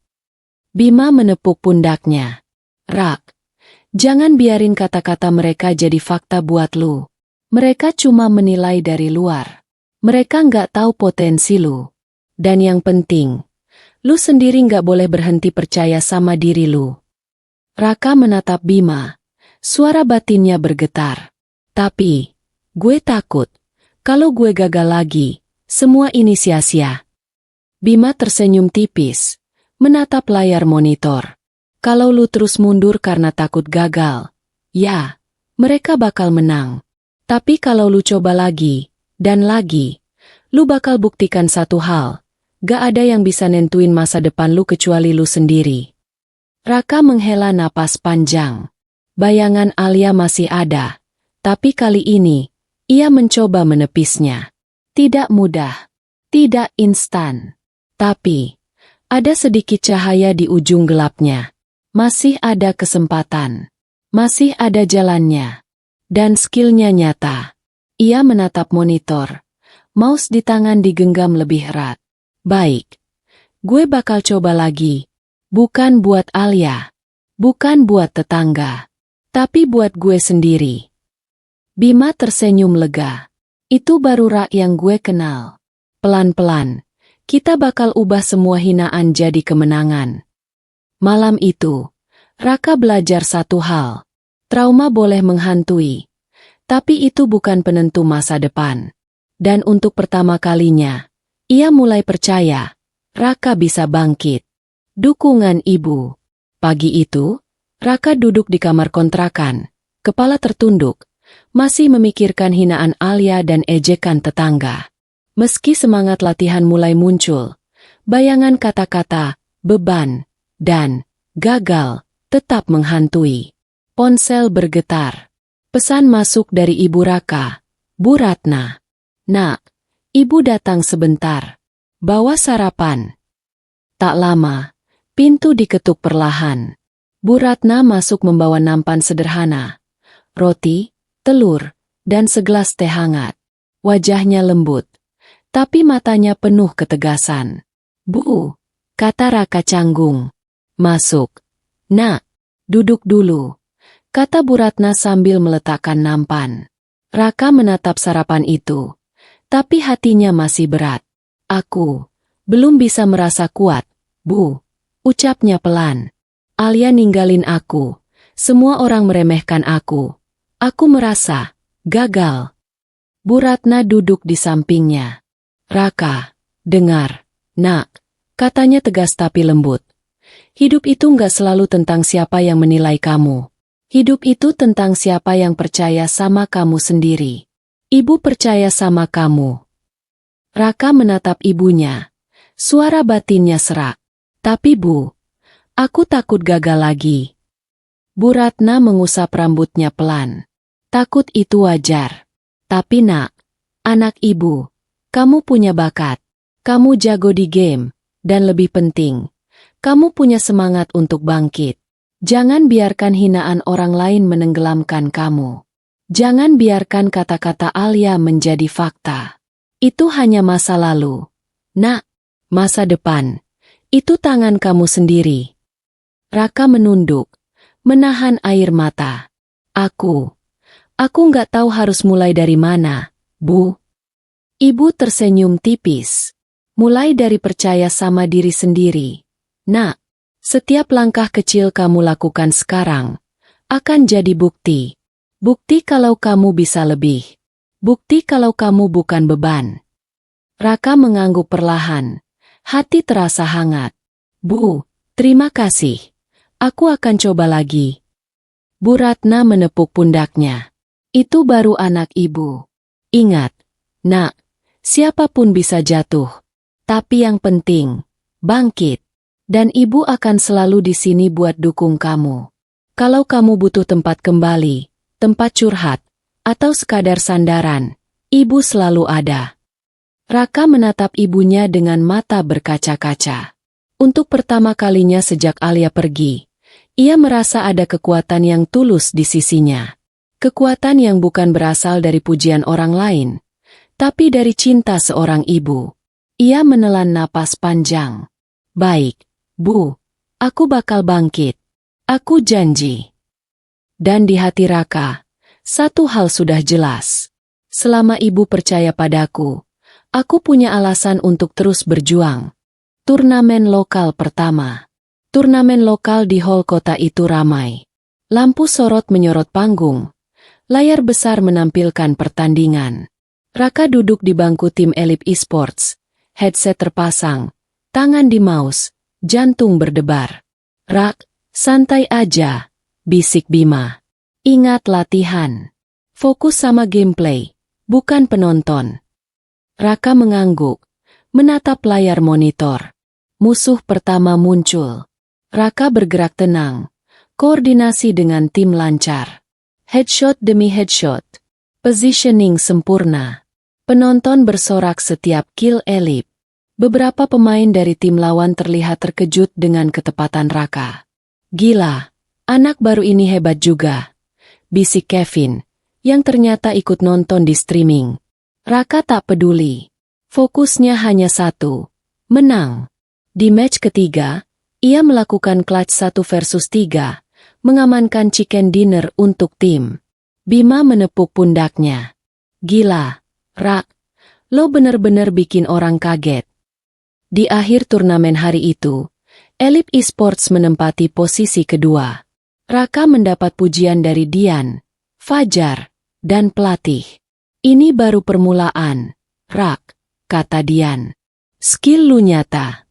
Bima menepuk pundaknya. Rak, jangan biarin kata-kata mereka jadi fakta buat lu. Mereka cuma menilai dari luar. Mereka nggak tahu potensi lu. Dan yang penting, lu sendiri nggak boleh berhenti percaya sama diri lu. Raka menatap Bima. Suara batinnya bergetar. Tapi, gue takut. Kalau gue gagal lagi, semua ini sia-sia. Bima tersenyum tipis, menatap layar monitor. Kalau lu terus mundur karena takut gagal, ya, mereka bakal menang. Tapi kalau lu coba lagi, dan lagi, lu bakal buktikan satu hal. Gak ada yang bisa nentuin masa depan lu kecuali lu sendiri. Raka menghela napas panjang. Bayangan Alia masih ada, tapi kali ini, ia mencoba menepisnya. Tidak mudah, tidak instan. Tapi, ada sedikit cahaya di ujung gelapnya. Masih ada kesempatan. Masih ada jalannya. Dan skillnya nyata. Ia menatap monitor. Mouse di tangan digenggam lebih erat. Baik. Gue bakal coba lagi. Bukan buat Alia. Bukan buat tetangga. Tapi buat gue sendiri. Bima tersenyum lega. Itu baru Rak yang gue kenal. Pelan-pelan, kita bakal ubah semua hinaan jadi kemenangan. Malam itu, Raka belajar satu hal. Trauma boleh menghantui. Tapi itu bukan penentu masa depan. Dan untuk pertama kalinya, ia mulai percaya, Raka bisa bangkit. Dukungan ibu. Pagi itu, Raka duduk di kamar kontrakan, kepala tertunduk, masih memikirkan hinaan Alia dan ejekan tetangga. Meski semangat latihan mulai muncul, bayangan kata-kata, beban, dan gagal, tetap menghantui. Ponsel bergetar. Pesan masuk dari Ibu Raka, Bu Ratna. Nak, Ibu datang sebentar. Bawa sarapan. Tak lama, pintu diketuk perlahan. Bu Ratna masuk membawa nampan sederhana. Roti, telur, dan segelas teh hangat. Wajahnya lembut, tapi matanya penuh ketegasan. Bu, kata Raka canggung. Masuk. Nak, duduk dulu, kata Bu Ratna sambil meletakkan nampan. Raka menatap sarapan itu, tapi hatinya masih berat. Aku belum bisa merasa kuat, Bu, ucapnya pelan. Alia ninggalin aku, semua orang meremehkan aku. Aku merasa gagal. Bu Ratna duduk di sampingnya. Raka, dengar, nak, katanya tegas tapi lembut. Hidup itu nggak selalu tentang siapa yang menilai kamu. Hidup itu tentang siapa yang percaya sama kamu sendiri. Ibu percaya sama kamu. Raka menatap ibunya. Suara batinnya serak. Tapi Bu, aku takut gagal lagi. Bu Ratna mengusap rambutnya pelan. Takut itu wajar. Tapi nak, anak ibu, kamu punya bakat. Kamu jago di game. Dan lebih penting, kamu punya semangat untuk bangkit. Jangan biarkan hinaan orang lain menenggelamkan kamu. Jangan biarkan kata-kata Alia menjadi fakta. Itu hanya masa lalu. Nak, masa depan. Itu tangan kamu sendiri. Raka menunduk, menahan air mata. Aku nggak tahu harus mulai dari mana, Bu. Ibu tersenyum tipis. Mulai dari percaya sama diri sendiri. Nak, setiap langkah kecil kamu lakukan sekarang akan jadi bukti. Bukti kalau kamu bisa lebih. Bukti kalau kamu bukan beban. Raka mengangguk perlahan. Hati terasa hangat. Bu, terima kasih. Aku akan coba lagi. Bu Ratna menepuk pundaknya. Itu baru anak ibu. Ingat, nak, siapapun bisa jatuh. Tapi yang penting, bangkit. Dan ibu akan selalu di sini buat dukung kamu. Kalau kamu butuh tempat kembali, tempat curhat, atau sekadar sandaran, ibu selalu ada. Raka menatap ibunya dengan mata berkaca-kaca. Untuk pertama kalinya sejak Alia pergi, ia merasa ada kekuatan yang tulus di sisinya. Kekuatan yang bukan berasal dari pujian orang lain, tapi dari cinta seorang ibu. Ia menelan napas panjang. Baik. Bu, aku bakal bangkit. Aku janji. Dan di hati Raka, satu hal sudah jelas. Selama ibu percaya padaku, aku punya alasan untuk terus berjuang. Turnamen lokal pertama. Turnamen lokal di hall kota itu ramai. Lampu sorot menyorot panggung. Layar besar menampilkan pertandingan. Raka duduk di bangku tim Elip Esports. Headset terpasang. Tangan di mouse. Jantung berdebar. Rak, santai aja, bisik Bima. Ingat latihan. Fokus sama gameplay, bukan penonton. Raka mengangguk, menatap layar monitor. Musuh pertama muncul. Raka bergerak tenang, koordinasi dengan tim lancar. Headshot demi headshot. Positioning sempurna. Penonton bersorak setiap kill Elip. Beberapa pemain dari tim lawan terlihat terkejut dengan ketepatan Raka. Gila, anak baru ini hebat juga. Bisik Kevin, yang ternyata ikut nonton di streaming. Raka tak peduli. Fokusnya hanya satu, menang. Di match ketiga, ia melakukan clutch 1 versus 3, mengamankan chicken dinner untuk tim. Bima menepuk pundaknya. Gila, Rak, lo bener-bener bikin orang kaget. Di akhir turnamen hari itu, Elip Esports menempati posisi kedua. Raka mendapat pujian dari Dian, Fajar, dan pelatih. Ini baru permulaan, Rak, kata Dian. Skill lu nyata.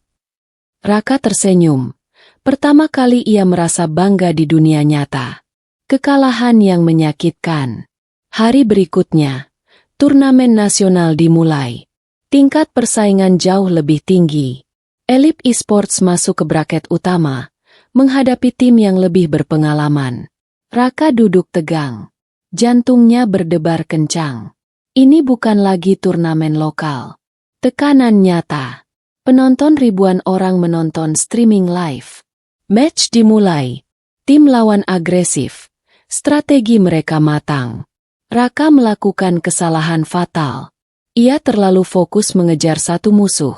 Raka tersenyum. Pertama kali ia merasa bangga di dunia nyata. Kekalahan yang menyakitkan. Hari berikutnya, turnamen nasional dimulai. Tingkat persaingan jauh lebih tinggi. Elip Esports masuk ke bracket utama, menghadapi tim yang lebih berpengalaman. Raka duduk tegang. Jantungnya berdebar kencang. Ini bukan lagi turnamen lokal. Tekanan nyata. Penonton ribuan orang menonton streaming live. Match dimulai. Tim lawan agresif. Strategi mereka matang. Raka melakukan kesalahan fatal. Ia terlalu fokus mengejar satu musuh,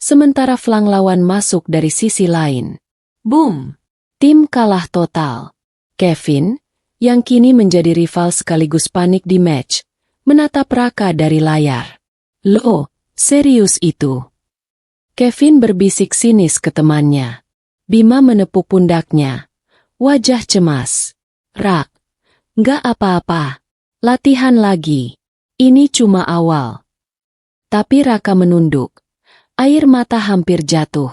sementara flank lawan masuk dari sisi lain. Boom! Tim kalah total. Kevin, yang kini menjadi rival sekaligus panik di match, menatap Raka dari layar. Loh, serius itu? Kevin berbisik sinis ke temannya. Bima menepuk pundaknya. Wajah cemas. Rak, Nggak apa-apa. Latihan lagi. Ini cuma awal. Tapi Raka menunduk. Air mata hampir jatuh.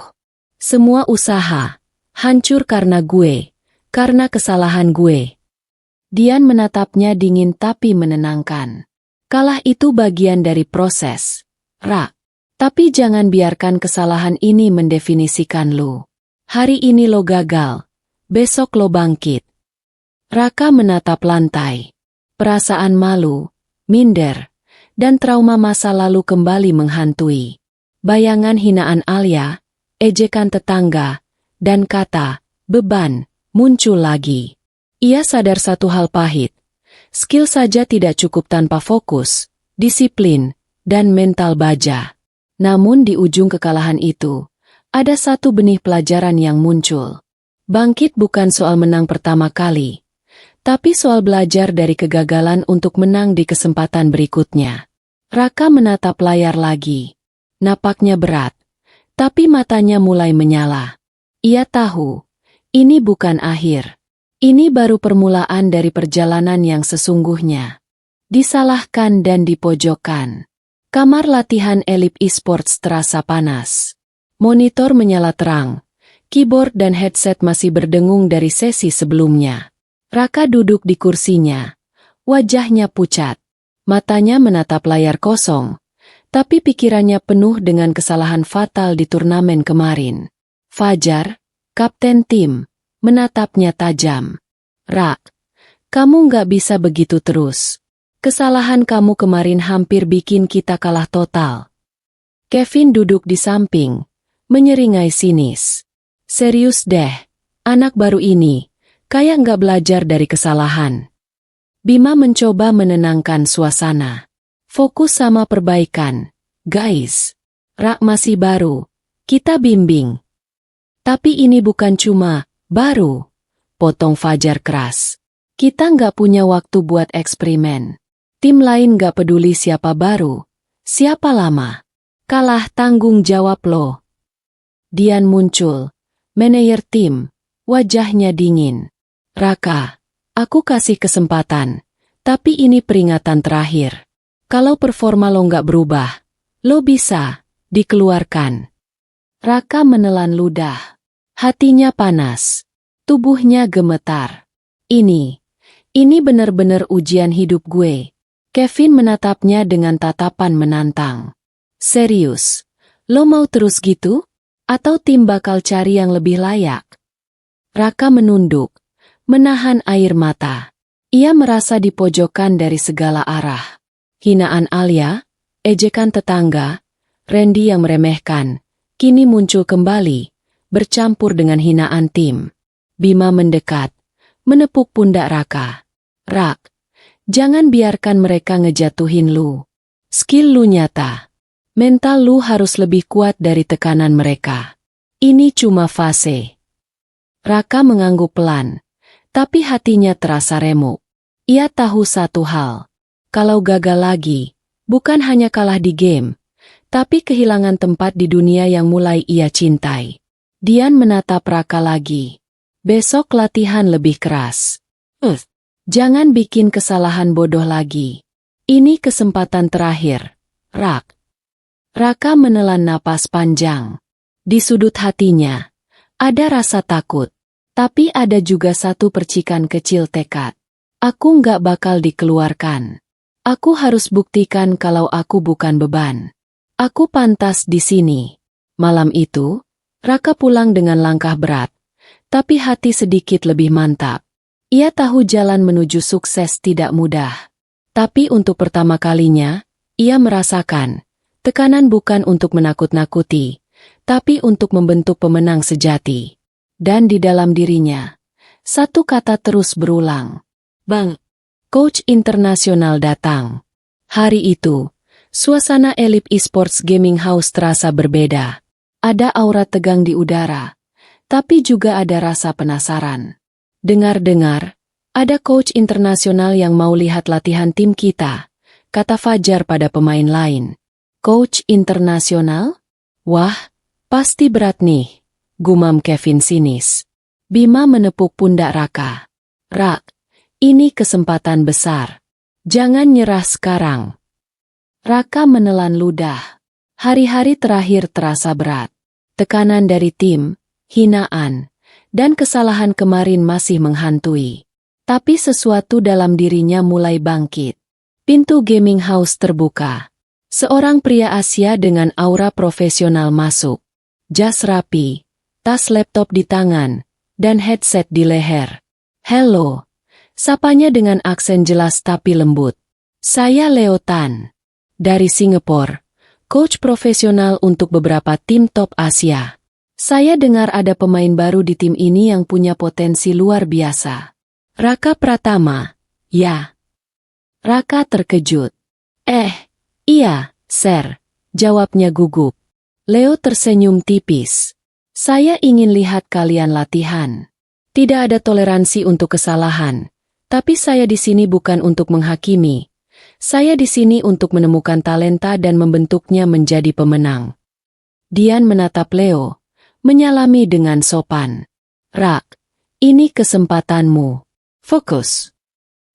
Semua usaha hancur karena gue, karena kesalahan gue. Dian menatapnya dingin tapi menenangkan. Kalah itu bagian dari proses, Rak. Tapi jangan biarkan kesalahan ini mendefinisikan lo. Hari ini lo gagal, besok lo bangkit. Raka menatap lantai. Perasaan malu, minder, dan trauma masa lalu kembali menghantui. Bayangan hinaan Alia, ejekan tetangga, dan kata, beban, muncul lagi. Ia sadar satu hal pahit. Skill saja tidak cukup tanpa fokus, disiplin, dan mental baja. Namun di ujung kekalahan itu, ada satu benih pelajaran yang muncul. Bangkit bukan soal menang pertama kali, tapi soal belajar dari kegagalan untuk menang di kesempatan berikutnya. Raka menatap layar lagi. Napaknya berat, tapi matanya mulai menyala. Ia tahu, ini bukan akhir. Ini baru permulaan dari perjalanan yang sesungguhnya. Disalahkan dan dipojokkan. Kamar latihan elit esports terasa panas. Monitor menyala terang. Keyboard dan headset masih berdengung dari sesi sebelumnya. Raka duduk di kursinya. Wajahnya pucat. Matanya menatap layar kosong. Tapi pikirannya penuh dengan kesalahan fatal di turnamen kemarin. Fajar, kapten tim, menatapnya tajam. Rak, kamu nggak bisa begitu terus. Kesalahan kamu kemarin hampir bikin kita kalah total. Kevin duduk di samping, menyeringai sinis. Serius deh, anak baru ini, kayak nggak belajar dari kesalahan. Bima mencoba menenangkan suasana. Fokus sama perbaikan, guys. Rak masih baru, kita bimbing. Tapi ini bukan cuma baru, potong Fajar keras. Kita nggak punya waktu buat eksperimen. Tim lain gak peduli siapa baru, siapa lama. Kalah tanggung jawab lo. Dian muncul, manajer tim, wajahnya dingin. Raka, aku kasih kesempatan, tapi ini peringatan terakhir. Kalau performa lo gak berubah, lo bisa dikeluarkan. Raka menelan ludah. Hatinya panas, tubuhnya gemetar. Ini benar-benar ujian hidup gue. Kevin menatapnya dengan tatapan menantang. Serius, lo mau terus gitu? Atau tim bakal cari yang lebih layak? Raka menunduk, menahan air mata. Ia merasa dipojokkan dari segala arah. Hinaan Alia, ejekan tetangga, Randy yang meremehkan, kini muncul kembali, bercampur dengan hinaan tim. Bima mendekat, menepuk pundak Raka. Rak, jangan biarkan mereka ngejatuhin lu. Skill lu nyata. Mental lu harus lebih kuat dari tekanan mereka. Ini cuma fase. Raka mengangguk pelan, tapi hatinya terasa remuk. Ia tahu satu hal. Kalau gagal lagi, bukan hanya kalah di game, tapi kehilangan tempat di dunia yang mulai ia cintai. Dian menatap Raka lagi. Besok latihan lebih keras. Jangan bikin kesalahan bodoh lagi. Ini kesempatan terakhir, Rak. Raka menelan napas panjang. Di sudut hatinya, ada rasa takut. Tapi ada juga satu percikan kecil tekad. Aku nggak bakal dikeluarkan. Aku harus buktikan kalau aku bukan beban. Aku pantas di sini. Malam itu, Raka pulang dengan langkah berat. Tapi hati sedikit lebih mantap. Ia tahu jalan menuju sukses tidak mudah. Tapi untuk pertama kalinya, ia merasakan, tekanan bukan untuk menakut-nakuti, tapi untuk membentuk pemenang sejati. Dan di dalam dirinya, satu kata terus berulang. Bang, coach internasional datang. Hari itu, suasana elit esports gaming house terasa berbeda. Ada aura tegang di udara, tapi juga ada rasa penasaran. Dengar-dengar, ada coach internasional yang mau lihat latihan tim kita, kata Fajar pada pemain lain. Coach internasional? Wah, pasti berat nih, gumam Kevin sinis. Bima menepuk pundak Raka. Rak, Ini kesempatan besar. Jangan nyerah sekarang. Raka menelan ludah. Hari-hari terakhir terasa berat. Tekanan dari tim, hinaan, dan kesalahan kemarin masih menghantui. Tapi sesuatu dalam dirinya mulai bangkit. Pintu gaming house terbuka. Seorang pria Asia dengan aura profesional masuk. Jas rapi, tas laptop di tangan, dan headset di leher. "Hello," sapanya dengan aksen jelas tapi lembut. "Saya Leo Tan. Dari Singapura, coach profesional untuk beberapa tim top Asia. Saya dengar ada pemain baru di tim ini yang punya potensi luar biasa." "Raka Pratama." "Ya." Raka terkejut. Iya, Sir," jawabnya gugup. Leo tersenyum tipis. "Saya ingin lihat kalian latihan. Tidak ada toleransi untuk kesalahan. Tapi saya di sini bukan untuk menghakimi. Saya di sini untuk menemukan talenta dan membentuknya menjadi pemenang." Dian menatap Leo, menyalami dengan sopan. "Rak, ini kesempatanmu. Fokus."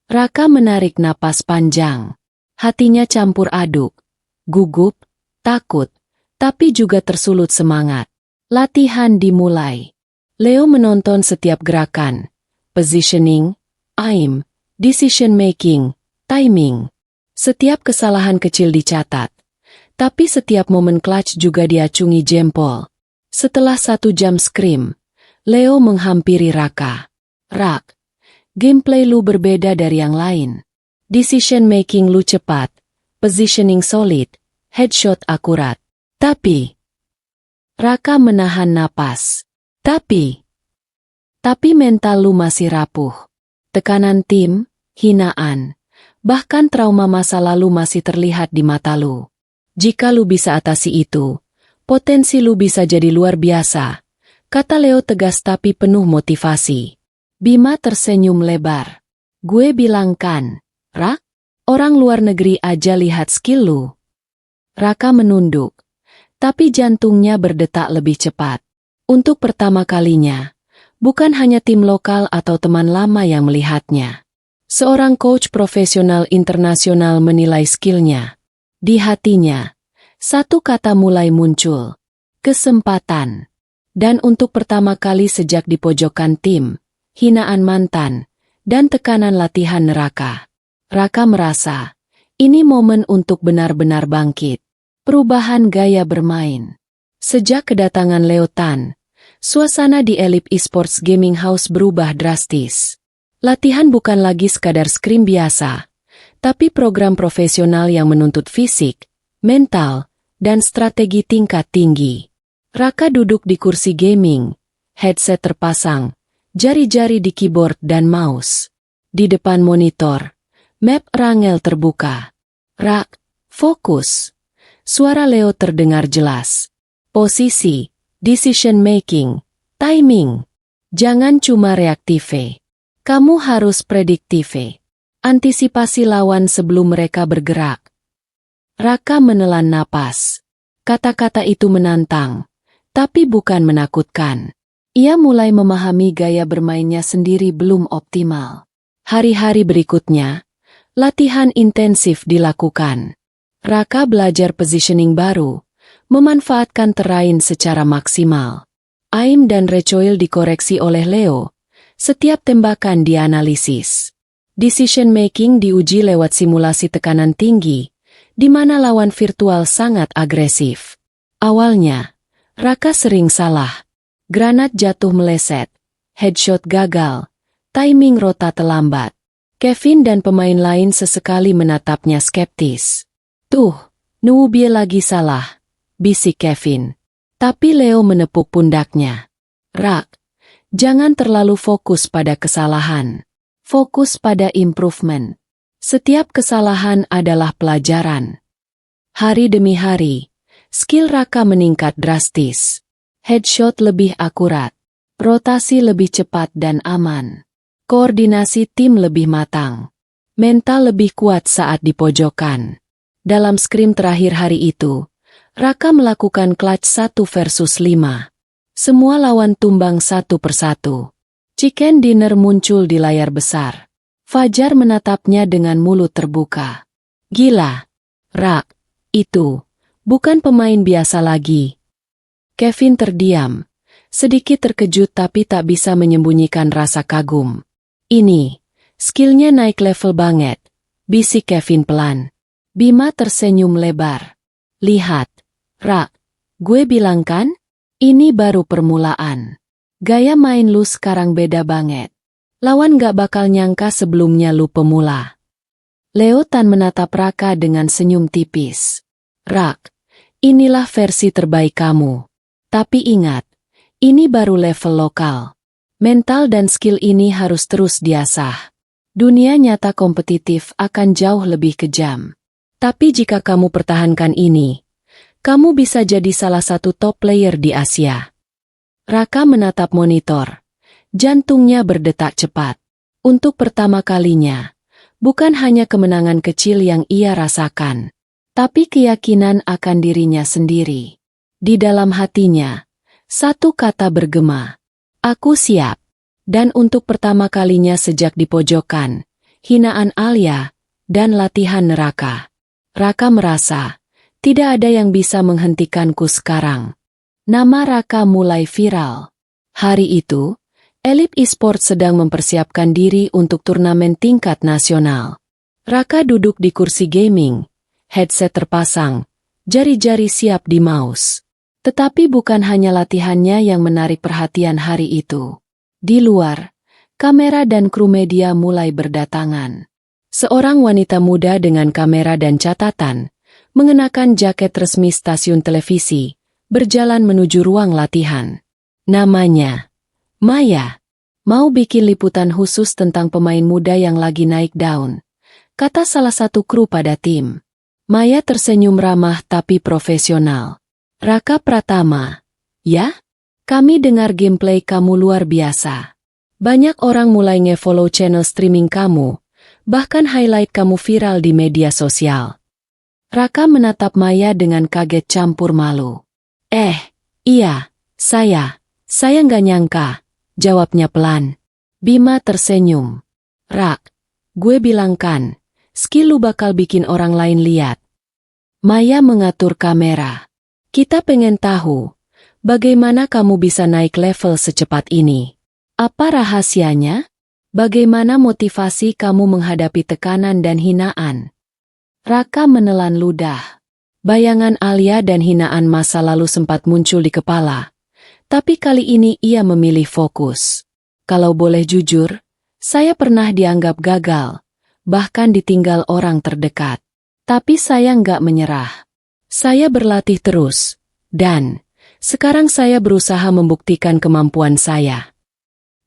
Raka menarik napas panjang. Hatinya campur aduk. Gugup, takut, tapi juga tersulut semangat. Latihan dimulai. Leo menonton setiap gerakan. Positioning, aim, decision making, timing. Setiap kesalahan kecil dicatat. Tapi setiap momen clutch juga diacungi jempol. Setelah 1 jam scrim, Leo menghampiri Raka. "Rak, gameplay lu berbeda dari yang lain. Decision making lu cepat, positioning solid, headshot akurat. Tapi..." Raka menahan napas. Tapi mental lu masih rapuh. Tekanan tim, hinaan, bahkan trauma masa lalu masih terlihat di mata lu. Jika lu bisa atasi itu, potensi lu bisa jadi luar biasa, kata Leo tegas tapi penuh motivasi. Bima tersenyum lebar. "Gue bilang kan, Rak, orang luar negeri aja lihat skill lu." Raka menunduk, tapi jantungnya berdetak lebih cepat. Untuk pertama kalinya, bukan hanya tim lokal atau teman lama yang melihatnya. Seorang coach profesional internasional menilai skillnya. Di hatinya, satu kata mulai muncul. Kesempatan. Dan untuk pertama kali sejak di pojokan tim, hinaan mantan, dan tekanan latihan neraka, Raka merasa, ini momen untuk benar-benar bangkit. Perubahan gaya bermain. Sejak kedatangan Leo Tan, suasana di Elite Esports Gaming House berubah drastis. Latihan bukan lagi sekadar scrim biasa, tapi program profesional yang menuntut fisik, mental, dan strategi tingkat tinggi. Raka duduk di kursi gaming, headset terpasang, jari-jari di keyboard dan mouse. Di depan monitor, map Rangel terbuka. "Rak, fokus." Suara Leo terdengar jelas. "Posisi, decision making, timing. Jangan cuma reaktif. Kamu harus prediktif. Antisipasi lawan sebelum mereka bergerak." Raka menelan napas. Kata-kata itu menantang, tapi bukan menakutkan. Ia mulai memahami gaya bermainnya sendiri belum optimal. Hari-hari berikutnya, latihan intensif dilakukan. Raka belajar positioning baru, memanfaatkan terrain secara maksimal. Aim dan recoil dikoreksi oleh Leo. Setiap tembakan dianalisis. Decision making diuji lewat simulasi tekanan tinggi, di mana lawan virtual sangat agresif. Awalnya, Raka sering salah. Granat jatuh meleset, headshot gagal, timing rota terlambat. Kevin dan pemain lain sesekali menatapnya skeptis. "Tuh, Nubie lagi salah," bisik Kevin. Tapi Leo menepuk pundaknya. "Rak, jangan terlalu fokus pada kesalahan. Fokus pada improvement. Setiap kesalahan adalah pelajaran." Hari demi hari, skill Raka meningkat drastis. Headshot lebih akurat, rotasi lebih cepat dan aman. Koordinasi tim lebih matang. Mental lebih kuat saat di pojokan. Dalam scrim terakhir hari itu, Raka melakukan clutch 1 versus 5. Semua lawan tumbang satu persatu. Chicken dinner muncul di layar besar. Fajar menatapnya dengan mulut terbuka. Gila. Rak, itu bukan pemain biasa lagi. Kevin terdiam. Sedikit terkejut tapi tak bisa menyembunyikan rasa kagum. Ini, skillnya naik level banget, bisik Kevin pelan. Bima tersenyum lebar. Lihat, Rak, gue bilang kan? Ini baru permulaan. Gaya main lu sekarang beda banget. Lawan gak bakal nyangka sebelumnya lu pemula. Leo Tan menatap Raka dengan senyum tipis. Rak, inilah versi terbaik kamu. Tapi ingat, ini baru level lokal. Mental dan skill ini harus terus diasah. Dunia nyata kompetitif akan jauh lebih kejam. Tapi jika kamu pertahankan ini, kamu bisa jadi salah satu top player di Asia. Raka menatap monitor. Jantungnya berdetak cepat. Untuk pertama kalinya, bukan hanya kemenangan kecil yang ia rasakan, tapi keyakinan akan dirinya sendiri. Di dalam hatinya, satu kata bergema. Aku siap. Dan untuk pertama kalinya sejak di pojokan, hinaan Alia, dan latihan neraka. Raka merasa, tidak ada yang bisa menghentikanku sekarang. Nama Raka mulai viral. Hari itu, Elite Esports sedang mempersiapkan diri untuk turnamen tingkat nasional. Raka duduk di kursi gaming, headset terpasang, jari-jari siap di mouse. Tetapi bukan hanya latihannya yang menarik perhatian hari itu. Di luar, kamera dan kru media mulai berdatangan. Seorang wanita muda dengan kamera dan catatan, mengenakan jaket resmi stasiun televisi, berjalan menuju ruang latihan. Namanya Maya. Mau bikin liputan khusus tentang pemain muda yang lagi naik daun, kata salah satu kru pada tim. Maya tersenyum ramah tapi profesional. Raka Pratama. Ya? Kami dengar gameplay kamu luar biasa. Banyak orang mulai nge-follow channel streaming kamu, bahkan highlight kamu viral di media sosial. Raka menatap Maya dengan kaget campur malu. Iya, saya nggak nyangka. Jawabnya pelan. Bima tersenyum. Rak, gue bilang kan, skill lu bakal bikin orang lain lihat. Maya mengatur kamera. Kita pengen tahu, bagaimana kamu bisa naik level secepat ini? Apa rahasianya? Bagaimana motivasi kamu menghadapi tekanan dan hinaan? Raka menelan ludah. Bayangan Alia dan hinaan masa lalu sempat muncul di kepala. Tapi kali ini ia memilih fokus. Kalau boleh jujur, saya pernah dianggap gagal, bahkan ditinggal orang terdekat. Tapi saya nggak menyerah. Saya berlatih terus, dan sekarang saya berusaha membuktikan kemampuan saya.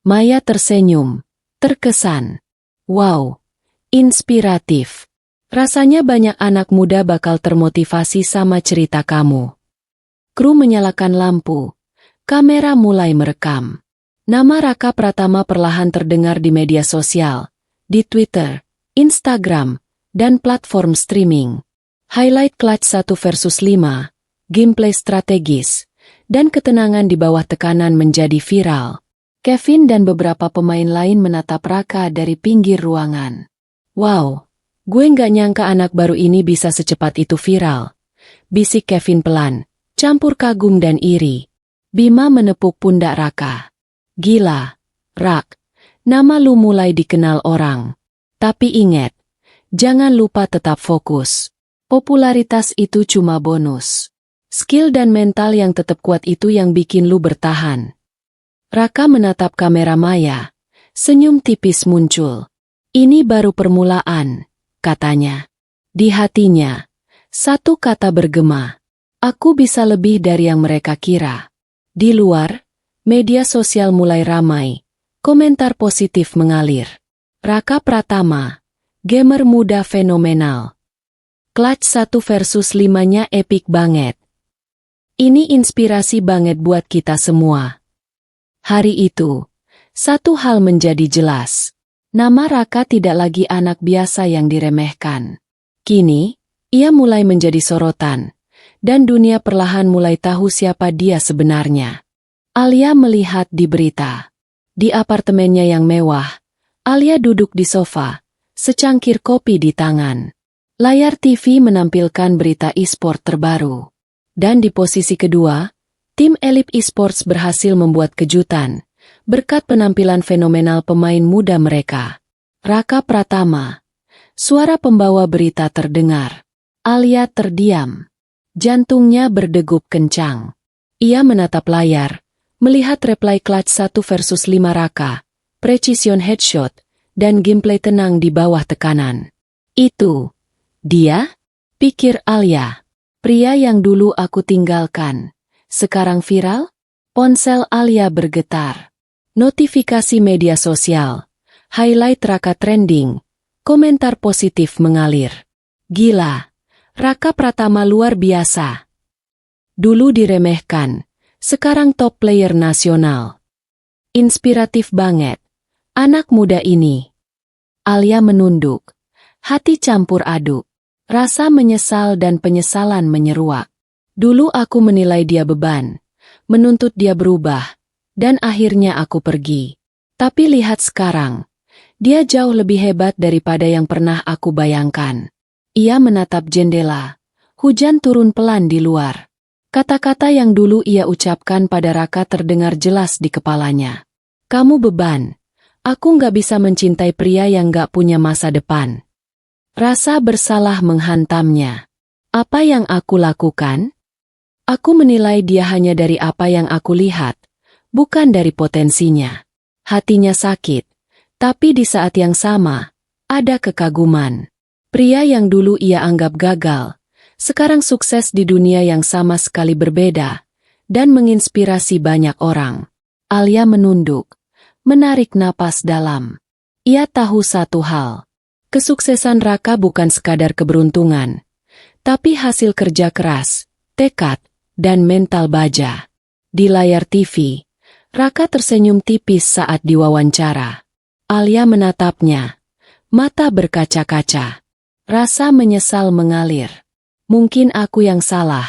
Maya tersenyum, terkesan. Wow, inspiratif. Rasanya banyak anak muda bakal termotivasi sama cerita kamu. Kru menyalakan lampu. Kamera mulai merekam. Nama Raka Pratama perlahan terdengar di media sosial, di Twitter, Instagram, dan platform streaming. Highlight clutch 1 versus 5, gameplay strategis, dan ketenangan di bawah tekanan menjadi viral. Kevin dan beberapa pemain lain menatap Raka dari pinggir ruangan. Wow, gue nggak nyangka anak baru ini bisa secepat itu viral. Bisik Kevin pelan, campur kagum dan iri. Bima menepuk pundak Raka. Gila, Rak, nama lu mulai dikenal orang. Tapi ingat, jangan lupa tetap fokus. Popularitas itu cuma bonus. Skill dan mental yang tetap kuat itu yang bikin lu bertahan. Raka menatap kamera Maya. Senyum tipis muncul. Ini baru permulaan, katanya. Di hatinya, satu kata bergema. Aku bisa lebih dari yang mereka kira. Di luar, media sosial mulai ramai. Komentar positif mengalir. Raka Pratama, gamer muda fenomenal. Clutch 1 versus 5-nya epic banget. Ini inspirasi banget buat kita semua. Hari itu, satu hal menjadi jelas. Nama Raka tidak lagi anak biasa yang diremehkan. Kini, ia mulai menjadi sorotan. Dan dunia perlahan mulai tahu siapa dia sebenarnya. Alia melihat di berita. Di apartemennya yang mewah, Alia duduk di sofa, secangkir kopi di tangan. Layar TV menampilkan berita e-sport terbaru. Dan di posisi kedua, tim elit e-sports berhasil membuat kejutan, berkat penampilan fenomenal pemain muda mereka. Raka Pratama. Suara pembawa berita terdengar. Alia terdiam. Jantungnya berdegup kencang. Ia menatap layar, melihat replay clutch 1 versus 5 Raka, precision headshot, dan gameplay tenang di bawah tekanan. Itu, dia? Pikir Alia. Pria yang dulu aku tinggalkan, sekarang viral? Ponsel Alia bergetar. Notifikasi media sosial, highlight Raka trending, komentar positif mengalir. Gila, Raka Pratama luar biasa. Dulu diremehkan, sekarang top player nasional. Inspiratif banget, anak muda ini. Alia menunduk, hati campur aduk. Rasa menyesal dan penyesalan menyeruak. Dulu aku menilai dia beban, menuntut dia berubah, dan akhirnya aku pergi. Tapi lihat sekarang, dia jauh lebih hebat daripada yang pernah aku bayangkan. Ia menatap jendela, hujan turun pelan di luar. Kata-kata yang dulu ia ucapkan pada Raka terdengar jelas di kepalanya. Kamu beban, aku nggak bisa mencintai pria yang nggak punya masa depan. Rasa bersalah menghantamnya. Apa yang aku lakukan? Aku menilai dia hanya dari apa yang aku lihat, bukan dari potensinya. Hatinya sakit, tapi di saat yang sama, ada kekaguman. Pria yang dulu ia anggap gagal, sekarang sukses di dunia yang sama sekali berbeda, dan menginspirasi banyak orang. Alia menunduk, menarik napas dalam. Ia tahu satu hal. Kesuksesan Raka bukan sekadar keberuntungan, tapi hasil kerja keras, tekad, dan mental baja. Di layar TV, Raka tersenyum tipis saat diwawancara. Alia menatapnya, mata berkaca-kaca. Rasa menyesal mengalir. Mungkin aku yang salah,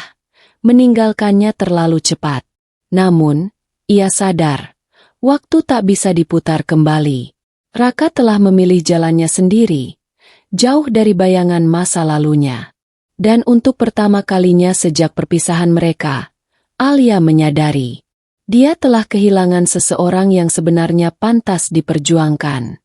meninggalkannya terlalu cepat. Namun, ia sadar, waktu tak bisa diputar kembali. Raka telah memilih jalannya sendiri, jauh dari bayangan masa lalunya. Dan untuk pertama kalinya sejak perpisahan mereka, Alia menyadari, dia telah kehilangan seseorang yang sebenarnya pantas diperjuangkan.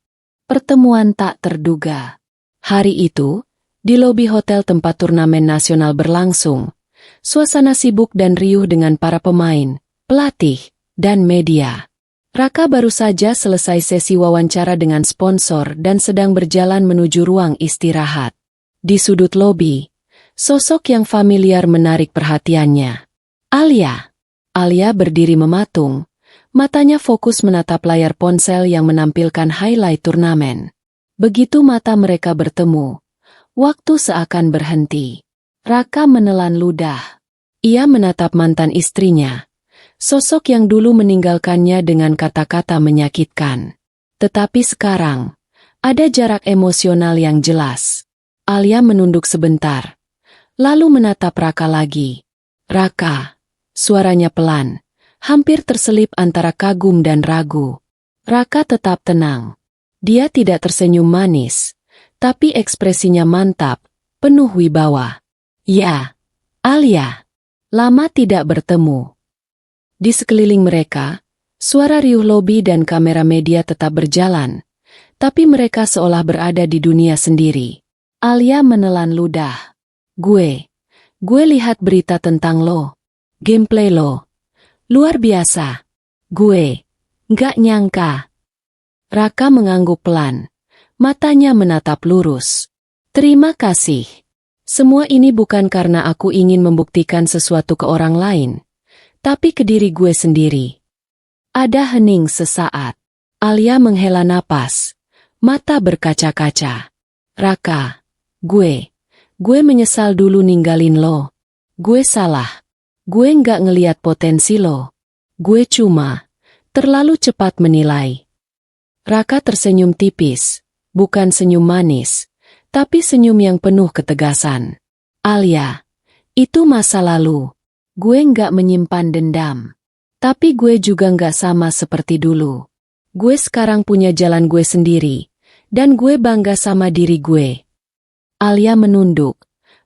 Pertemuan tak terduga. Hari itu, di lobi hotel tempat turnamen nasional berlangsung, suasana sibuk dan riuh dengan para pemain, pelatih, dan media. Raka baru saja selesai sesi wawancara dengan sponsor dan sedang berjalan menuju ruang istirahat. Di sudut lobi, sosok yang familiar menarik perhatiannya. Alia. Alia berdiri mematung, matanya fokus menatap layar ponsel yang menampilkan highlight turnamen. Begitu mata mereka bertemu, waktu seakan berhenti. Raka menelan ludah. Ia menatap mantan istrinya, sosok yang dulu meninggalkannya dengan kata-kata menyakitkan. Tetapi sekarang, ada jarak emosional yang jelas. Alia menunduk sebentar, lalu menatap Raka lagi. Raka, suaranya pelan, hampir terselip antara kagum dan ragu. Raka tetap tenang. Dia tidak tersenyum manis, tapi ekspresinya mantap, penuh wibawa. Ya, Alia. Lama tidak bertemu. Di sekeliling mereka, suara riuh lobi dan kamera media tetap berjalan, tapi mereka seolah berada di dunia sendiri. Alia menelan ludah. Gue lihat berita tentang lo. Gameplay lo. Luar biasa. Gue nggak nyangka. Raka mengangguk pelan. Matanya menatap lurus. Terima kasih. Semua ini bukan karena aku ingin membuktikan sesuatu ke orang lain, tapi ke diri gue sendiri. Ada hening sesaat. Alia menghela napas. Mata berkaca-kaca. Raka, gue menyesal dulu ninggalin lo. Gue salah. Gue nggak ngeliat potensi lo. Gue cuma terlalu cepat menilai. Raka tersenyum tipis, bukan senyum manis, tapi senyum yang penuh ketegasan. Alia, itu masa lalu. Gue nggak menyimpan dendam. Tapi gue juga nggak sama seperti dulu. Gue sekarang punya jalan gue sendiri, dan gue bangga sama diri gue. Alia menunduk,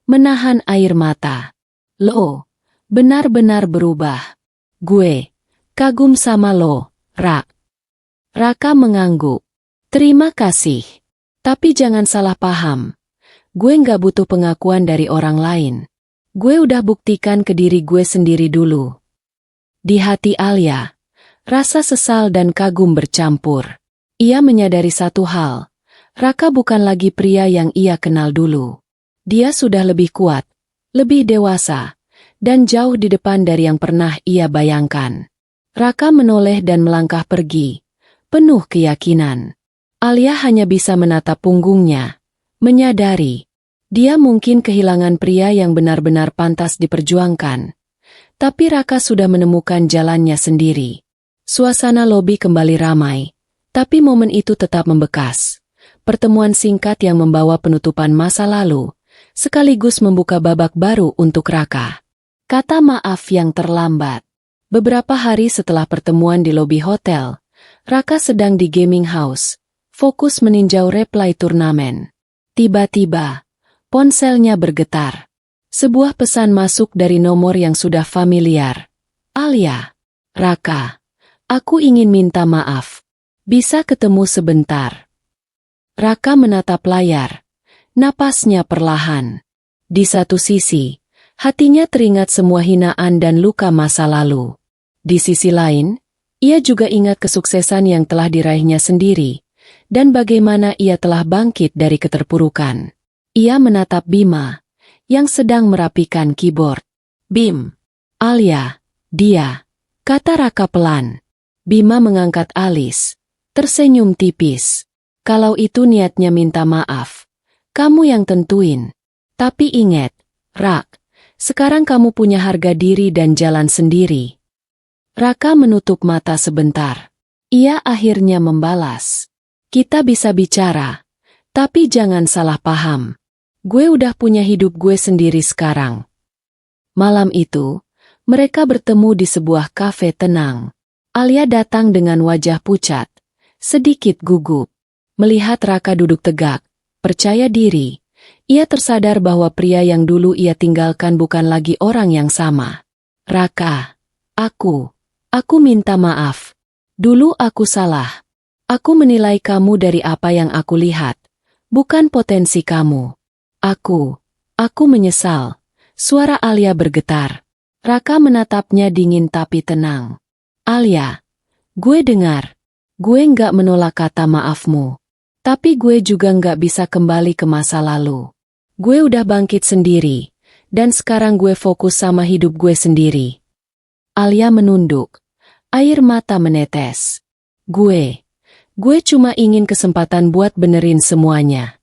menahan air mata. Lo, benar-benar berubah. Gue kagum sama lo, Rak. Raka mengangguk. Terima kasih. Tapi jangan salah paham. Gue nggak butuh pengakuan dari orang lain. Gue udah buktikan ke diri gue sendiri dulu. Di hati Alia, rasa sesal dan kagum bercampur. Ia menyadari satu hal. Raka bukan lagi pria yang ia kenal dulu. Dia sudah lebih kuat, lebih dewasa, dan jauh di depan dari yang pernah ia bayangkan. Raka menoleh dan melangkah pergi, penuh keyakinan. Alia hanya bisa menatap punggungnya, menyadari dia mungkin kehilangan pria yang benar-benar pantas diperjuangkan. Tapi Raka sudah menemukan jalannya sendiri. Suasana lobi kembali ramai, tapi momen itu tetap membekas. Pertemuan singkat yang membawa penutupan masa lalu, sekaligus membuka babak baru untuk Raka. Kata maaf yang terlambat. Beberapa hari setelah pertemuan di lobi hotel, Raka sedang di gaming house, fokus meninjau replay turnamen. Tiba-tiba, ponselnya bergetar. Sebuah pesan masuk dari nomor yang sudah familiar. Alia. Raka. Aku ingin minta maaf. Bisa ketemu sebentar. Raka menatap layar. Napasnya perlahan. Di satu sisi, hatinya teringat semua hinaan dan luka masa lalu. Di sisi lain, ia juga ingat kesuksesan yang telah diraihnya sendiri, dan bagaimana ia telah bangkit dari keterpurukan. Ia menatap Bima, yang sedang merapikan keyboard. Bim. Alia. Dia. Kata Raka pelan. Bima mengangkat alis, tersenyum tipis. Kalau itu niatnya minta maaf, kamu yang tentuin. Tapi ingat, Rak, sekarang kamu punya harga diri dan jalan sendiri. Raka menutup mata sebentar. Ia akhirnya membalas. Kita bisa bicara, tapi jangan salah paham. Gue udah punya hidup gue sendiri sekarang. Malam itu, mereka bertemu di sebuah kafe tenang. Alia datang dengan wajah pucat, sedikit gugup. Melihat Raka duduk tegak, percaya diri, ia tersadar bahwa pria yang dulu ia tinggalkan bukan lagi orang yang sama. Raka, aku minta maaf. Dulu aku salah. Aku menilai kamu dari apa yang aku lihat, bukan potensi kamu. Aku menyesal. Suara Alia bergetar. Raka menatapnya dingin tapi tenang. Alia, gue dengar. Gue nggak menolak kata maafmu. Tapi gue juga nggak bisa kembali ke masa lalu. Gue udah bangkit sendiri, dan sekarang gue fokus sama hidup gue sendiri. Alia menunduk. Air mata menetes. Gue cuma ingin kesempatan buat benerin semuanya.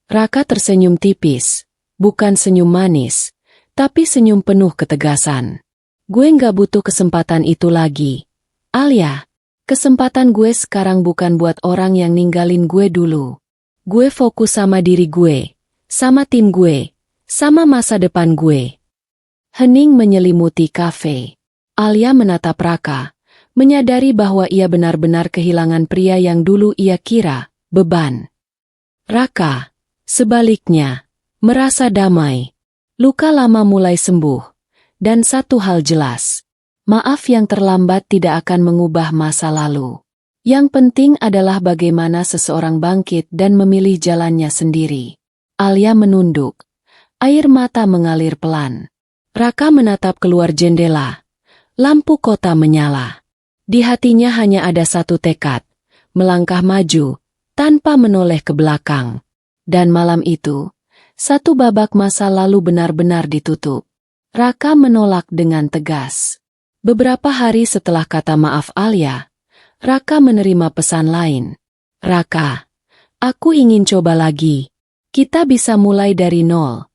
Raka tersenyum tipis, bukan senyum manis, tapi senyum penuh ketegasan. Gue nggak butuh kesempatan itu lagi. Alia, kesempatan gue sekarang bukan buat orang yang ninggalin gue dulu. Gue fokus sama diri gue, sama tim gue, sama masa depan gue. Hening menyelimuti kafe. Alia menatap Raka, menyadari bahwa ia benar-benar kehilangan pria yang dulu ia kira beban. Raka, sebaliknya, merasa damai. Luka lama mulai sembuh. Dan satu hal jelas, maaf yang terlambat tidak akan mengubah masa lalu. Yang penting adalah bagaimana seseorang bangkit dan memilih jalannya sendiri. Alia menunduk. Air mata mengalir pelan. Raka menatap keluar jendela. Lampu kota menyala. Di hatinya hanya ada satu tekad, melangkah maju, tanpa menoleh ke belakang. Dan malam itu, satu babak masa lalu benar-benar ditutup. Raka menolak dengan tegas. Beberapa hari setelah kata maaf Alia, Raka menerima pesan lain. Raka, aku ingin coba lagi. Kita bisa mulai dari nol.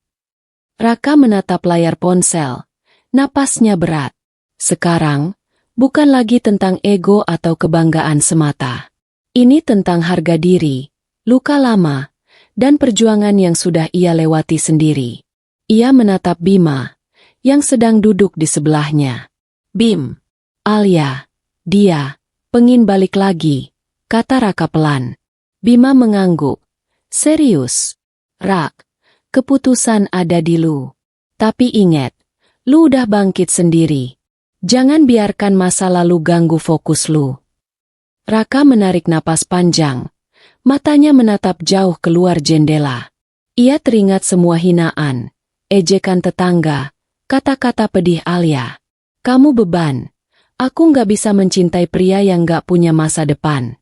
Raka menatap layar ponsel. Napasnya berat. Sekarang, bukan lagi tentang ego atau kebanggaan semata. Ini tentang harga diri, luka lama, dan perjuangan yang sudah ia lewati sendiri. Ia menatap Bima, yang sedang duduk di sebelahnya. Bim, Alia, dia, pengin balik lagi. kata Raka pelan. Bima mengangguk. Serius? Rak, keputusan ada di lu. Tapi ingat, lu udah bangkit sendiri. Jangan biarkan masa lalu ganggu fokus lu. Raka menarik napas panjang. Matanya menatap jauh keluar jendela. Ia teringat semua hinaan, ejekan tetangga, kata-kata pedih Alia. Kamu beban. Aku nggak bisa mencintai pria yang nggak punya masa depan.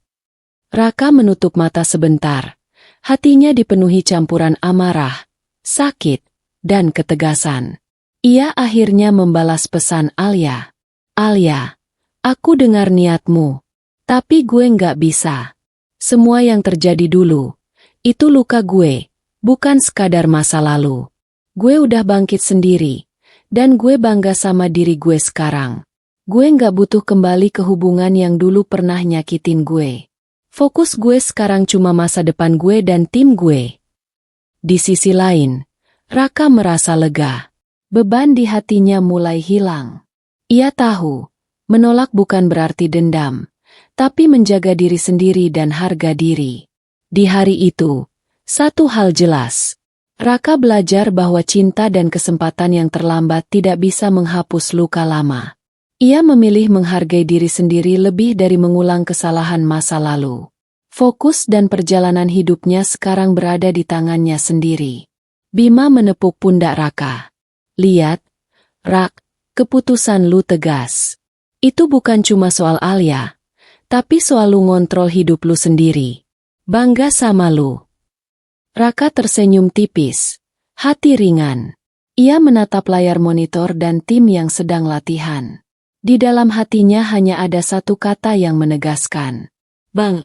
Raka menutup mata sebentar. Hatinya dipenuhi campuran amarah, sakit, dan ketegasan. Ia akhirnya membalas pesan Alia. Alia, aku dengar niatmu. Tapi gue nggak bisa. Semua yang terjadi dulu, itu luka gue, bukan sekadar masa lalu. Gue udah bangkit sendiri, dan gue bangga sama diri gue sekarang. Gue nggak butuh kembali ke hubungan yang dulu pernah nyakitin gue. Fokus gue sekarang cuma masa depan gue dan tim gue. Di sisi lain, Raka merasa lega. Beban di hatinya mulai hilang. Ia tahu, menolak bukan berarti dendam, tapi menjaga diri sendiri dan harga diri. Di hari itu, satu hal jelas. Raka belajar bahwa cinta dan kesempatan yang terlambat tidak bisa menghapus luka lama. Ia memilih menghargai diri sendiri lebih dari mengulang kesalahan masa lalu. Fokus dan perjalanan hidupnya sekarang berada di tangannya sendiri. Bima menepuk pundak Raka. Lihat, Rak, keputusan lu tegas. Itu bukan cuma soal Alia, tapi soal lu ngontrol hidup lu sendiri. Bangga sama lu. Raka tersenyum tipis, hati ringan. Ia menatap layar monitor dan tim yang sedang latihan. Di dalam hatinya hanya ada satu kata yang menegaskan. Bang,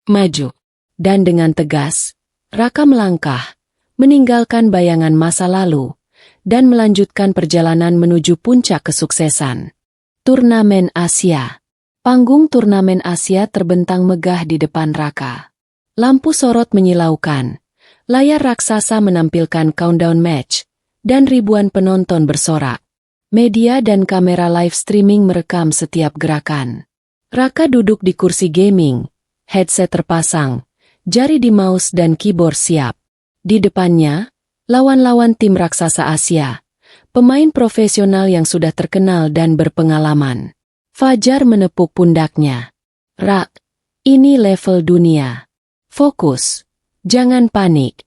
maju. Dan dengan tegas, Raka melangkah, meninggalkan bayangan masa lalu, dan melanjutkan perjalanan menuju puncak kesuksesan. Turnamen Asia. Panggung turnamen Asia terbentang megah di depan Raka. Lampu sorot menyilaukan, layar raksasa menampilkan countdown match, dan ribuan penonton bersorak. Media dan kamera live streaming merekam setiap gerakan. Raka duduk di kursi gaming, headset terpasang, jari di mouse dan keyboard siap. Di depannya, lawan-lawan tim raksasa Asia, pemain profesional yang sudah terkenal dan berpengalaman. Fajar menepuk pundaknya. Rak, ini level dunia. Fokus, jangan panik.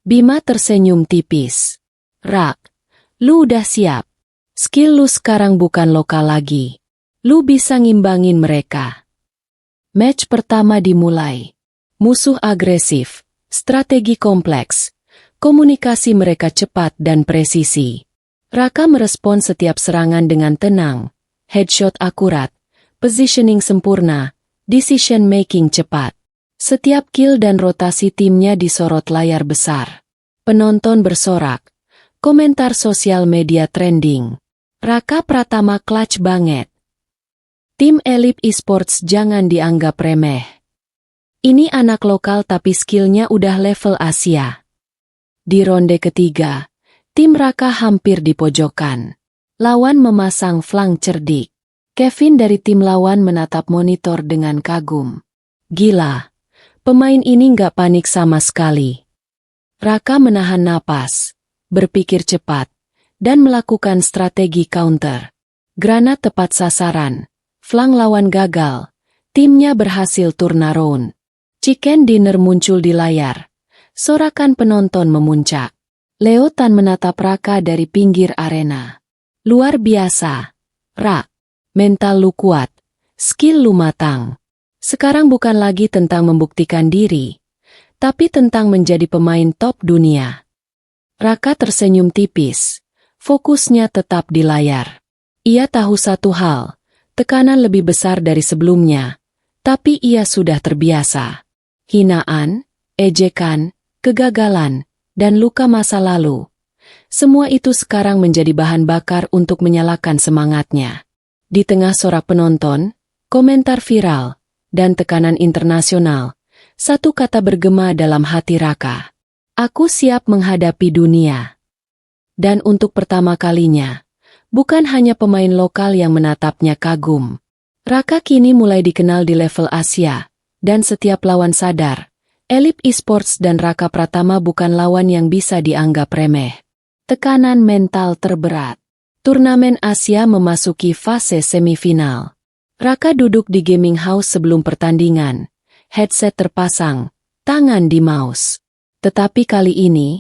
Bima tersenyum tipis. Rak, lu udah siap. Skill lu sekarang bukan lokal lagi. Lu bisa ngimbangin mereka. Match pertama dimulai. Musuh agresif, strategi kompleks, komunikasi mereka cepat dan presisi. Raka merespon setiap serangan dengan tenang, headshot akurat, positioning sempurna, decision making cepat. Setiap kill dan rotasi timnya disorot layar besar. Penonton bersorak, komentar sosial media trending. Raka Pratama clutch banget. Tim elit esports jangan dianggap remeh. Ini anak lokal tapi skillnya udah level Asia. Di ronde ketiga, tim Raka hampir di pojokan. Lawan memasang flank cerdik. Kevin dari tim lawan menatap monitor dengan kagum. Gila, pemain ini nggak panik sama sekali. Raka menahan napas, berpikir cepat, dan melakukan strategi counter. Granat tepat sasaran, flank lawan gagal, timnya berhasil turnaround. Chicken dinner muncul di layar, sorakan penonton memuncak. Leo Tan menatap Raka dari pinggir arena. Luar biasa, Rak, mental lu kuat, skill lu matang. Sekarang bukan lagi tentang membuktikan diri, tapi tentang menjadi pemain top dunia. Raka tersenyum tipis. Fokusnya tetap di layar. Ia tahu satu hal, tekanan lebih besar dari sebelumnya, tapi ia sudah terbiasa. Hinaan, ejekan, kegagalan, dan luka masa lalu. Semua itu sekarang menjadi bahan bakar untuk menyalakan semangatnya. Di tengah sorak penonton, komentar viral, dan tekanan internasional, satu kata bergema dalam hati Raka. Aku siap menghadapi dunia. Dan untuk pertama kalinya, bukan hanya pemain lokal yang menatapnya kagum. Raka kini mulai dikenal di level Asia, dan setiap lawan sadar, Elite Esports dan Raka Pratama bukan lawan yang bisa dianggap remeh. Tekanan mental terberat. Turnamen Asia memasuki fase semifinal. Raka duduk di gaming house sebelum pertandingan, headset terpasang, tangan di mouse. Tetapi kali ini,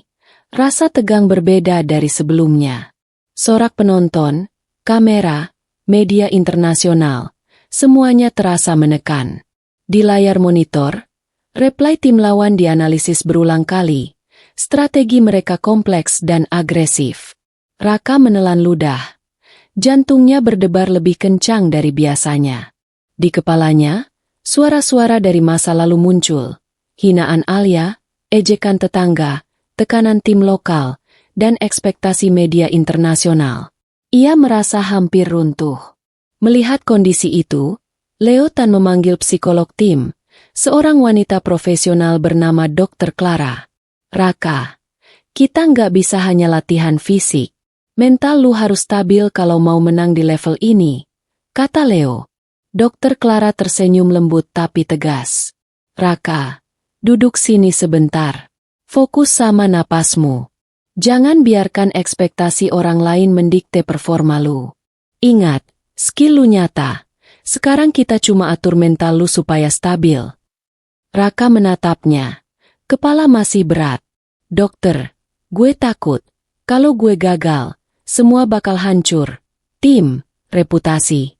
rasa tegang berbeda dari sebelumnya. Sorak penonton, kamera, media internasional, semuanya terasa menekan. Di layar monitor, reply tim lawan dianalisis berulang kali. Strategi mereka kompleks dan agresif. Raka menelan ludah. Jantungnya berdebar lebih kencang dari biasanya. Di kepalanya, suara-suara dari masa lalu muncul. Hinaan Alia, ejekan tetangga, tekanan tim lokal, dan ekspektasi media internasional. Ia merasa hampir runtuh. Melihat kondisi itu, Leo Tan memanggil psikolog tim, seorang wanita profesional bernama Dr. Clara. Raka, kita nggak bisa hanya latihan fisik. Mental lu harus stabil kalau mau menang di level ini, kata Leo. Dokter Clara tersenyum lembut tapi tegas. Raka, duduk sini sebentar. Fokus sama napasmu. Jangan biarkan ekspektasi orang lain mendikte performa lu. Ingat, skill lu nyata. Sekarang kita cuma atur mental lu supaya stabil. Raka menatapnya. Kepala masih berat. Dokter, gue takut. Kalau gue gagal, semua bakal hancur. Tim, reputasi.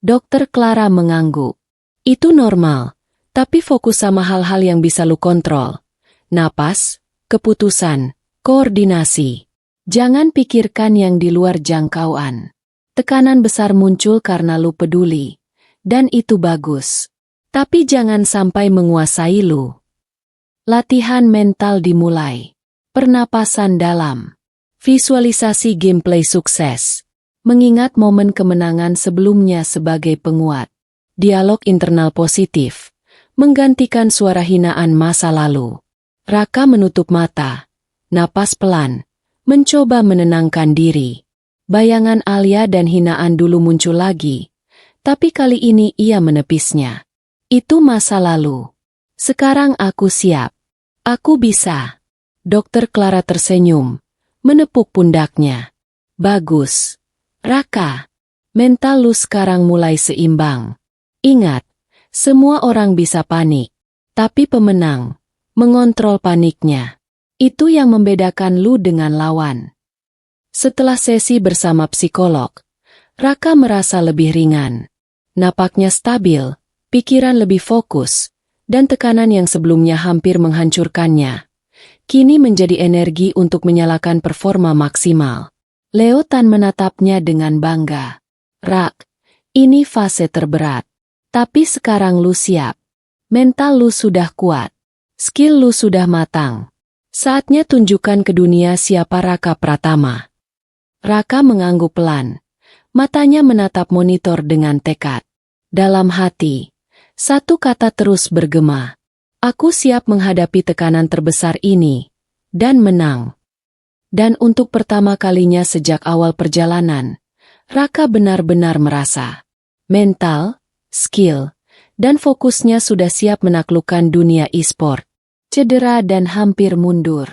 Dokter Clara mengangguk. Itu normal, tapi fokus sama hal-hal yang bisa lu kontrol. Napas, keputusan, koordinasi. Jangan pikirkan yang di luar jangkauan. Tekanan besar muncul karena lu peduli. Dan itu bagus. Tapi jangan sampai menguasai lu. Latihan mental dimulai. Pernapasan dalam. Visualisasi gameplay sukses. Mengingat momen kemenangan sebelumnya sebagai penguat. Dialog internal positif. Menggantikan suara hinaan masa lalu. Raka menutup mata. Napas pelan. Mencoba menenangkan diri. Bayangan Alia dan hinaan dulu muncul lagi. Tapi kali ini ia menepisnya. Itu masa lalu. Sekarang aku siap. Aku bisa. Dokter Clara tersenyum. Menepuk pundaknya. Bagus. Raka, mental lu sekarang mulai seimbang. Ingat, semua orang bisa panik. Tapi pemenang, mengontrol paniknya. Itu yang membedakan lu dengan lawan. Setelah sesi bersama psikolog, Raka merasa lebih ringan. Napaknya stabil, pikiran lebih fokus, dan tekanan yang sebelumnya hampir menghancurkannya kini menjadi energi untuk menyalakan performa maksimal. Leo Tan menatapnya dengan bangga. Rak, ini fase terberat. Tapi sekarang lu siap. Mental lu sudah kuat. Skill lu sudah matang. Saatnya tunjukkan ke dunia siapa Raka Pratama. Raka mengangguk pelan. Matanya menatap monitor dengan tekad. Dalam hati, satu kata terus bergema. Aku siap menghadapi tekanan terbesar ini, dan menang. Dan untuk pertama kalinya sejak awal perjalanan, Raka benar-benar merasa mental, skill, dan fokusnya sudah siap menaklukkan dunia e-sport. Cedera dan hampir mundur.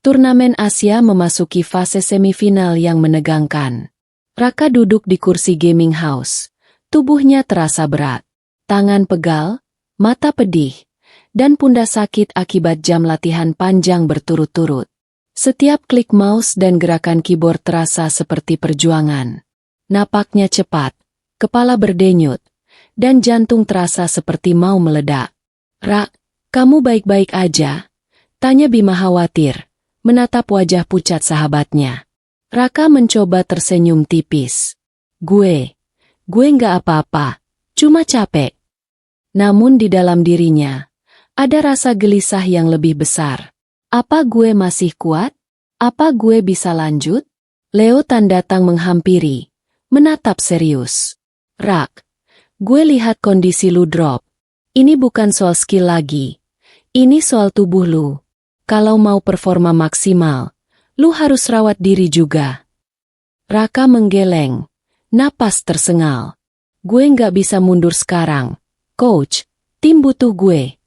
Turnamen Asia memasuki fase semifinal yang menegangkan. Raka duduk di kursi gaming house. Tubuhnya terasa berat. Tangan pegal, mata pedih. Dan pundak sakit akibat jam latihan panjang berturut-turut. Setiap klik mouse dan gerakan keyboard terasa seperti perjuangan. Napaknya cepat, kepala berdenyut, dan jantung terasa seperti mau meledak. Rak, kamu baik-baik aja? Tanya Bima khawatir, menatap wajah pucat sahabatnya. Raka mencoba tersenyum tipis. Gue nggak apa-apa, cuma capek. Namun di dalam dirinya, ada rasa gelisah yang lebih besar. Apa gue masih kuat? Apa gue bisa lanjut? Leo Tan datang menghampiri, menatap serius. Rak, gue lihat kondisi lu drop. Ini bukan soal skill lagi. Ini soal tubuh lu. Kalau mau performa maksimal, lu harus rawat diri juga. Raka menggeleng, napas tersengal. Gue nggak bisa mundur sekarang. Coach, tim butuh gue.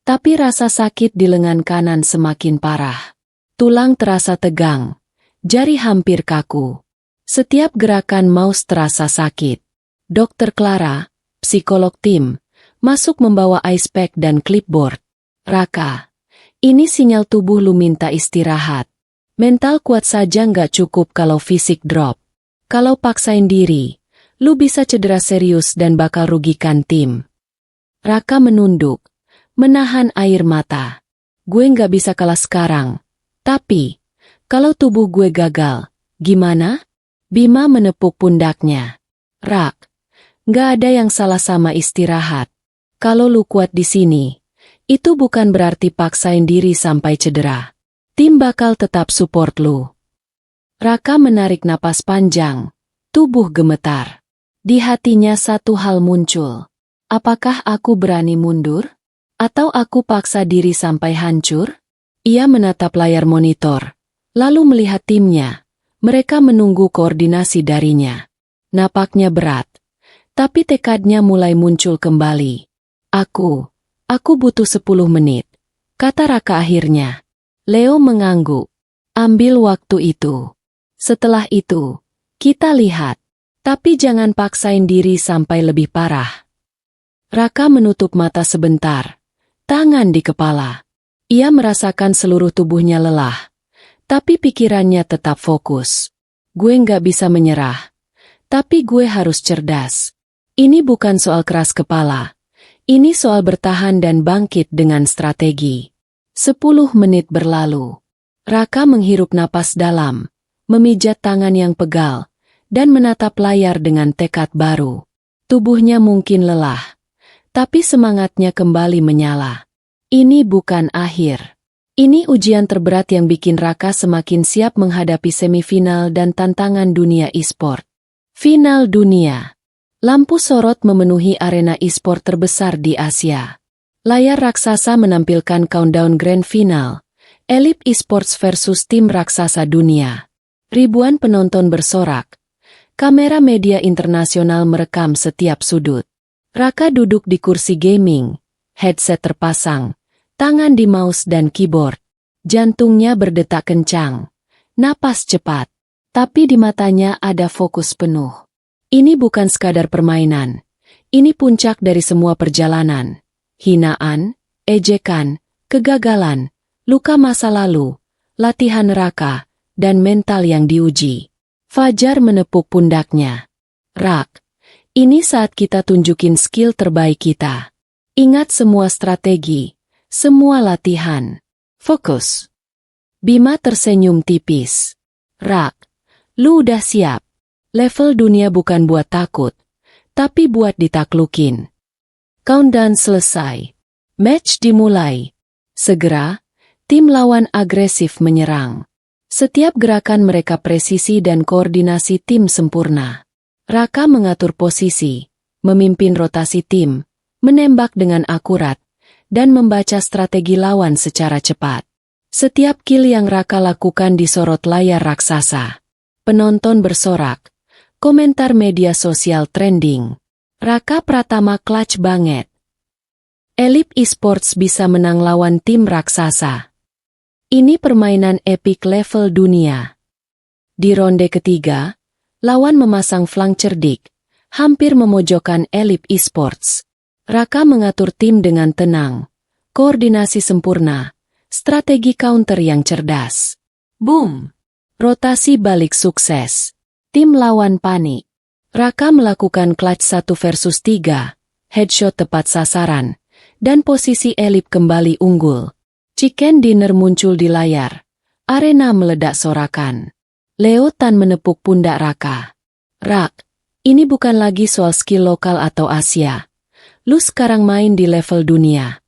Tapi rasa sakit di lengan kanan semakin parah. Tulang terasa tegang. Jari hampir kaku. Setiap gerakan mouse terasa sakit. Dokter Clara, psikolog tim, masuk membawa ice pack dan clipboard. Raka, ini sinyal tubuh lu minta istirahat. Mental kuat saja nggak cukup kalau fisik drop. Kalau paksain diri, lu bisa cedera serius dan bakal rugikan tim. Raka menunduk, menahan air mata. Gue nggak bisa kalah sekarang. Tapi, kalau tubuh gue gagal, gimana? Bima menepuk pundaknya. Rak, nggak ada yang salah sama istirahat. Kalau lu kuat di sini, itu bukan berarti paksain diri sampai cedera. Tim bakal tetap support lu. Raka menarik napas panjang. Tubuh gemetar. Di hatinya satu hal muncul. Apakah aku berani mundur? Atau aku paksa diri sampai hancur? Ia menatap layar monitor. Lalu melihat timnya. Mereka menunggu koordinasi darinya. Napaknya berat. Tapi tekadnya mulai muncul kembali. Aku butuh 10 menit. Kata Raka akhirnya. Leo mengangguk. Ambil waktu itu. Setelah itu, kita lihat. Tapi jangan paksain diri sampai lebih parah. Raka menutup mata sebentar. Tangan di kepala. Ia merasakan seluruh tubuhnya lelah. Tapi pikirannya tetap fokus. Gue nggak bisa menyerah. Tapi gue harus cerdas. Ini bukan soal keras kepala. Ini soal bertahan dan bangkit dengan strategi. 10 menit berlalu. Raka menghirup napas dalam, memijat tangan yang pegal, dan menatap layar dengan tekad baru. Tubuhnya mungkin lelah, tapi semangatnya kembali menyala. Ini bukan akhir. Ini ujian terberat yang bikin Raka semakin siap menghadapi semifinal dan tantangan dunia e-sport. Final dunia. Lampu sorot memenuhi arena e-sport terbesar di Asia. Layar raksasa menampilkan countdown grand final. Elite Esports versus tim raksasa dunia. Ribuan penonton bersorak. Kamera media internasional merekam setiap sudut. Raka duduk di kursi gaming. Headset terpasang. Tangan di mouse dan keyboard. Jantungnya berdetak kencang. Napas cepat. Tapi di matanya ada fokus penuh. Ini bukan sekadar permainan. Ini puncak dari semua perjalanan. Hinaan, ejekan, kegagalan, luka masa lalu, latihan Raka, dan mental yang diuji. Fajar menepuk pundaknya. Rak, ini saat kita tunjukin skill terbaik kita. Ingat semua strategi. Semua latihan. Fokus. Bima tersenyum tipis. Rak, lu udah siap. Level dunia bukan buat takut, tapi buat ditaklukin. Countdown selesai. Match dimulai. Segera, tim lawan agresif menyerang. Setiap gerakan mereka presisi dan koordinasi tim sempurna. Raka mengatur posisi, memimpin rotasi tim, menembak dengan akurat, dan membaca strategi lawan secara cepat. Setiap kill yang Raka lakukan disorot layar raksasa. Penonton bersorak. Komentar media sosial trending. Raka Pratama clutch banget. Elite Esports bisa menang lawan tim raksasa. Ini permainan epic level dunia. Di ronde ketiga, lawan memasang flank cerdik, hampir memojokkan Elite Esports. Raka mengatur tim dengan tenang, koordinasi sempurna, strategi counter yang cerdas. Boom! Rotasi balik sukses. Tim lawan panik. Raka melakukan clutch 1 versus 3, headshot tepat sasaran, dan posisi Elite kembali unggul. Chicken dinner muncul di layar. Arena meledak sorakan. Leo Tan menepuk pundak Raka. Rak, ini bukan lagi soal skill lokal atau Asia. Lu sekarang main di level dunia.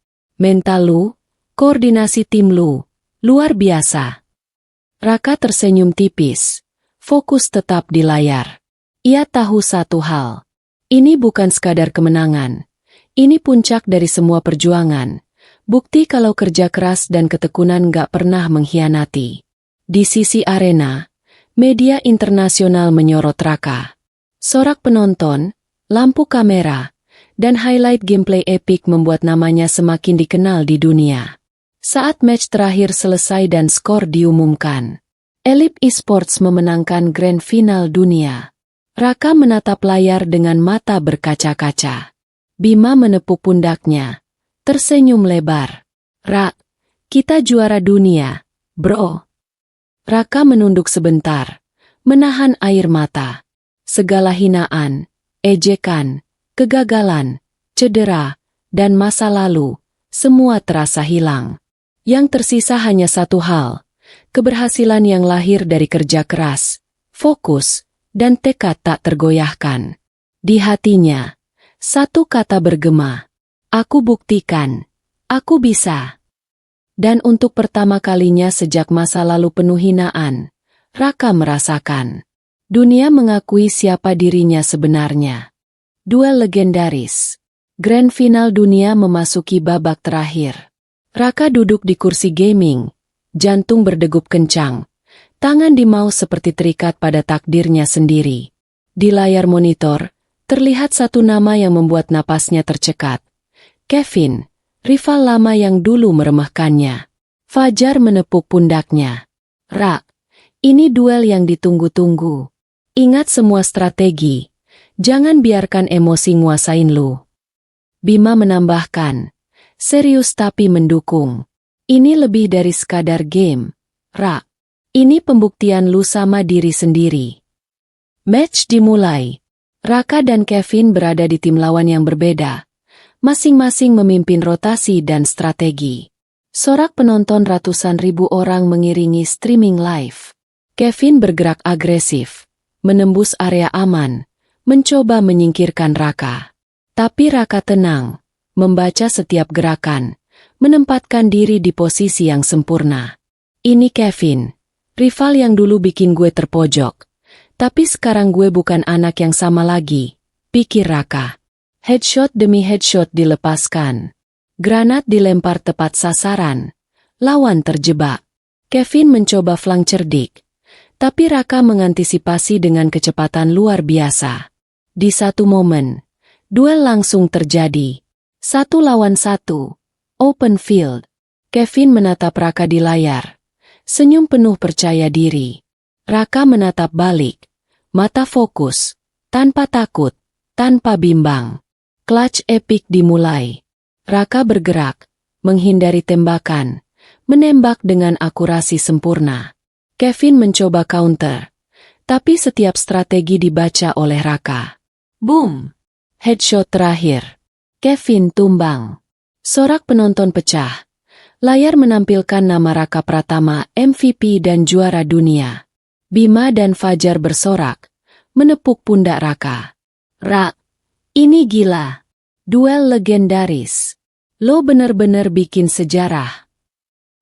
Mental lu, koordinasi tim lu, luar biasa. Raka tersenyum tipis. Fokus tetap di layar. Ia tahu satu hal. Ini bukan sekadar kemenangan. Ini puncak dari semua perjuangan. Bukti kalau kerja keras dan ketekunan gak pernah mengkhianati. Di sisi arena, media internasional menyorot Raka. Sorak penonton, lampu kamera, dan highlight gameplay epik membuat namanya semakin dikenal di dunia. Saat match terakhir selesai dan skor diumumkan, Elite Esports memenangkan Grand Final dunia. Raka menatap layar dengan mata berkaca-kaca. Bima menepuk pundaknya, tersenyum lebar. "Rak, kita juara dunia, bro." Raka menunduk sebentar, menahan air mata. Segala hinaan, ejekan, kegagalan, cedera, dan masa lalu, semua terasa hilang. Yang tersisa hanya satu hal, keberhasilan yang lahir dari kerja keras, fokus, dan tekad tak tergoyahkan. Di hatinya, satu kata bergema, "Aku buktikan, aku bisa." Dan untuk pertama kalinya sejak masa lalu penuh hinaan, Raka merasakan dunia mengakui siapa dirinya sebenarnya. Duel legendaris. Grand Final dunia memasuki babak terakhir. Raka duduk di kursi gaming, jantung berdegup kencang, tangan di mouse seperti terikat pada takdirnya sendiri. Di layar monitor, terlihat satu nama yang membuat napasnya tercekat. Kevin, rival lama yang dulu meremehkannya. Fajar menepuk pundaknya. "Rak, ini duel yang ditunggu-tunggu. Ingat semua strategi. Jangan biarkan emosi nguasain lu." Bima menambahkan, serius tapi mendukung. "Ini lebih dari sekadar game, Rak. Ini pembuktian lu sama diri sendiri." Match dimulai. Raka dan Kevin berada di tim lawan yang berbeda, masing-masing memimpin rotasi dan strategi. Sorak penonton ratusan ribu orang mengiringi streaming live. Kevin bergerak agresif, menembus area aman, mencoba menyingkirkan Raka. Tapi Raka tenang, membaca setiap gerakan, menempatkan diri di posisi yang sempurna. "Ini Kevin, rival yang dulu bikin gue terpojok. Tapi sekarang gue bukan anak yang sama lagi," pikir Raka. Headshot demi headshot dilepaskan. Granat dilempar tepat sasaran. Lawan terjebak. Kevin mencoba flank cerdik, tapi Raka mengantisipasi dengan kecepatan luar biasa. Di satu momen, duel langsung terjadi. 1 lawan 1, open field. Kevin menatap Raka di layar, senyum penuh percaya diri. Raka menatap balik, mata fokus, tanpa takut, tanpa bimbang. Clutch epik dimulai. Raka bergerak, menghindari tembakan, menembak dengan akurasi sempurna. Kevin mencoba counter, tapi setiap strategi dibaca oleh Raka. Boom! Headshot terakhir. Kevin tumbang. Sorak penonton pecah. Layar menampilkan nama Raka Pratama, MVP dan juara dunia. Bima dan Fajar bersorak, menepuk pundak Raka. "Rak, ini gila. Duel legendaris. Lo bener-bener bikin sejarah."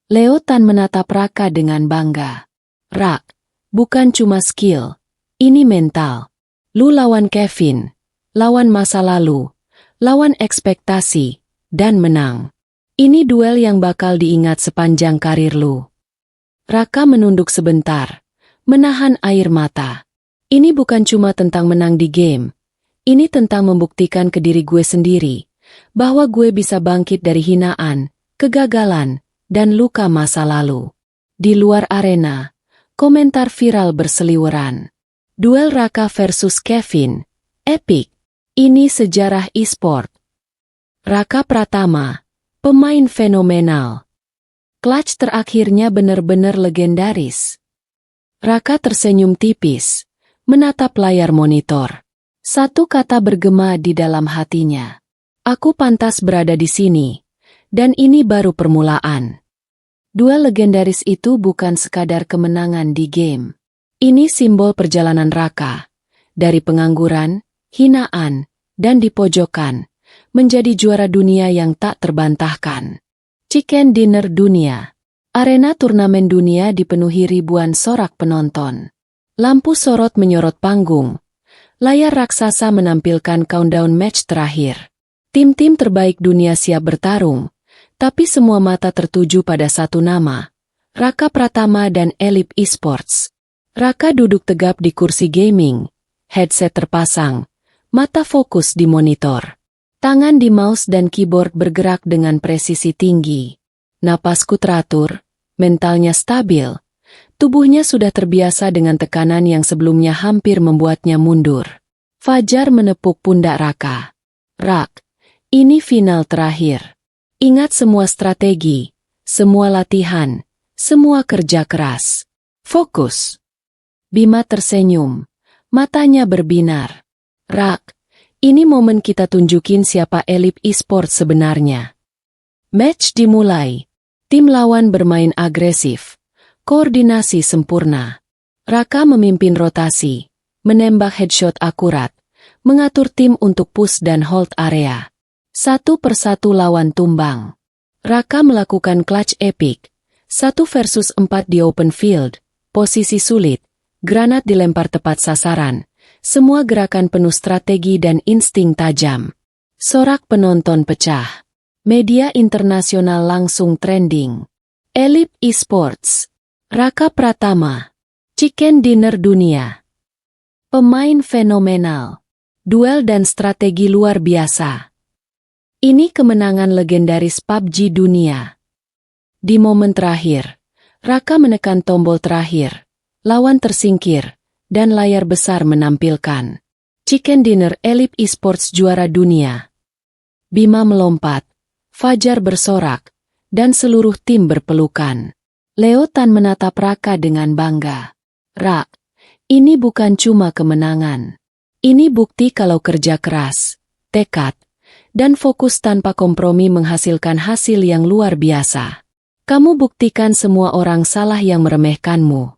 Leo Tan menatap Raka dengan bangga. "Rak, bukan cuma skill. Ini mental. Lu lawan Kevin, lawan masa lalu, lawan ekspektasi, dan menang. Ini duel yang bakal diingat sepanjang karir lu." Raka menunduk sebentar, menahan air mata. "Ini bukan cuma tentang menang di game. Ini tentang membuktikan ke diri gue sendiri, bahwa gue bisa bangkit dari hinaan, kegagalan, dan luka masa lalu." Di luar arena, komentar viral berseliweran. Duel Raka versus Kevin. Epic. Ini sejarah e-sport. Raka Pratama, pemain fenomenal. Clutch terakhirnya benar-benar legendaris. Raka tersenyum tipis, menatap layar monitor. Satu kata bergema di dalam hatinya. "Aku pantas berada di sini. Dan ini baru permulaan." Duel legendaris itu bukan sekadar kemenangan di game. Ini simbol perjalanan Raka. Dari pengangguran, hinaan, dan dipojokkan, menjadi juara dunia yang tak terbantahkan. Chicken Dinner Dunia. Arena turnamen dunia dipenuhi ribuan sorak penonton. Lampu sorot menyorot panggung. Layar raksasa menampilkan countdown match terakhir. Tim-tim terbaik dunia siap bertarung. Tapi semua mata tertuju pada satu nama, Raka Pratama dan Elite Esports. Raka duduk tegap di kursi gaming, headset terpasang, Mata fokus di monitor. Tangan di mouse dan keyboard bergerak dengan presisi tinggi. Napasku teratur, mentalnya stabil. Tubuhnya sudah terbiasa dengan tekanan yang sebelumnya hampir membuatnya mundur. Fajar menepuk pundak Raka. Rak, ini final terakhir. Ingat semua strategi, semua latihan, semua kerja keras. Fokus. Bima tersenyum. Matanya berbinar. Rak, ini momen kita tunjukin siapa elit e-sport sebenarnya. Match dimulai. Tim lawan bermain agresif. Koordinasi sempurna. Raka memimpin rotasi, menembak headshot akurat, mengatur tim untuk push dan hold area. Satu persatu lawan tumbang. Raka melakukan clutch epic. 1 versus 4 di open field. Posisi sulit. Granat dilempar tepat sasaran. Semua gerakan penuh strategi dan insting tajam. Sorak penonton pecah. Media internasional langsung trending. Elite Esports. Raka Pratama. Chicken Dinner Dunia. Pemain fenomenal. Duel dan strategi luar biasa. Ini kemenangan legendaris PUBG dunia. Di momen terakhir, Raka menekan tombol terakhir. Lawan tersingkir, dan layar besar menampilkan Chicken Dinner Elite Esports juara dunia. Bima melompat, Fajar bersorak, dan seluruh tim berpelukan. Leo Tan menatap Raka dengan bangga. Rak, ini bukan cuma kemenangan. Ini bukti kalau kerja keras, tekad, dan fokus tanpa kompromi menghasilkan hasil yang luar biasa. Kamu buktikan semua orang salah yang meremehkanmu.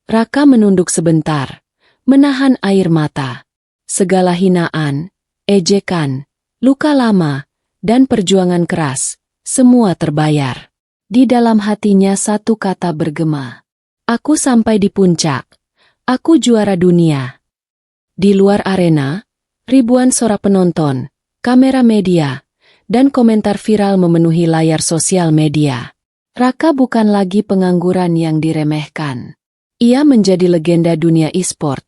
Raka menunduk sebentar, menahan air mata. Segala hinaan, ejekan, luka lama, dan perjuangan keras, semua terbayar. Di dalam hatinya satu kata bergema. Aku sampai di puncak. Aku juara dunia. Di luar arena, ribuan suara penonton, kamera media, dan komentar viral memenuhi layar sosial media. Raka bukan lagi pengangguran yang diremehkan. Ia menjadi legenda dunia e-sport,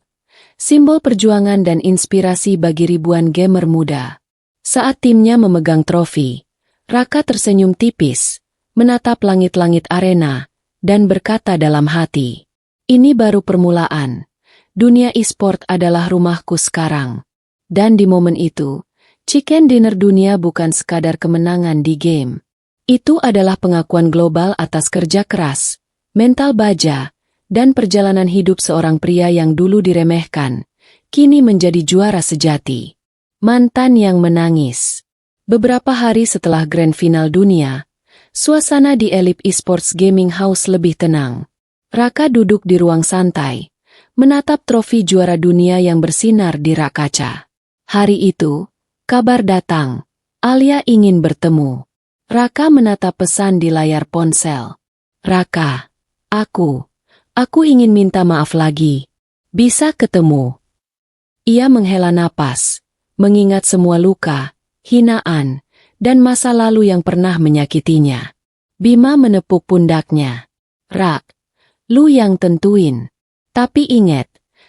simbol perjuangan dan inspirasi bagi ribuan gamer muda. Saat timnya memegang trofi, Raka tersenyum tipis, menatap langit-langit arena, dan berkata dalam hati, ini baru permulaan. Dunia e-sport adalah rumahku sekarang. Dan di momen itu, Chicken Dinner Dunia bukan sekadar kemenangan di game. Itu adalah pengakuan global atas kerja keras, mental baja, dan perjalanan hidup seorang pria yang dulu diremehkan, kini menjadi juara sejati. Mantan yang menangis. Beberapa hari setelah Grand Final dunia, suasana di Elite Esports Gaming House lebih tenang. Raka duduk di ruang santai, menatap trofi juara dunia yang bersinar di rak kaca. Hari itu, kabar datang. Alia ingin bertemu. Raka menatap pesan di layar ponsel. Raka, aku ingin minta maaf lagi. Bisa ketemu? Ia menghela napas, mengingat semua luka, hinaan, dan masa lalu yang pernah menyakitinya. Bima menepuk pundaknya. Rak, lu yang tentuin. Tapi ingat,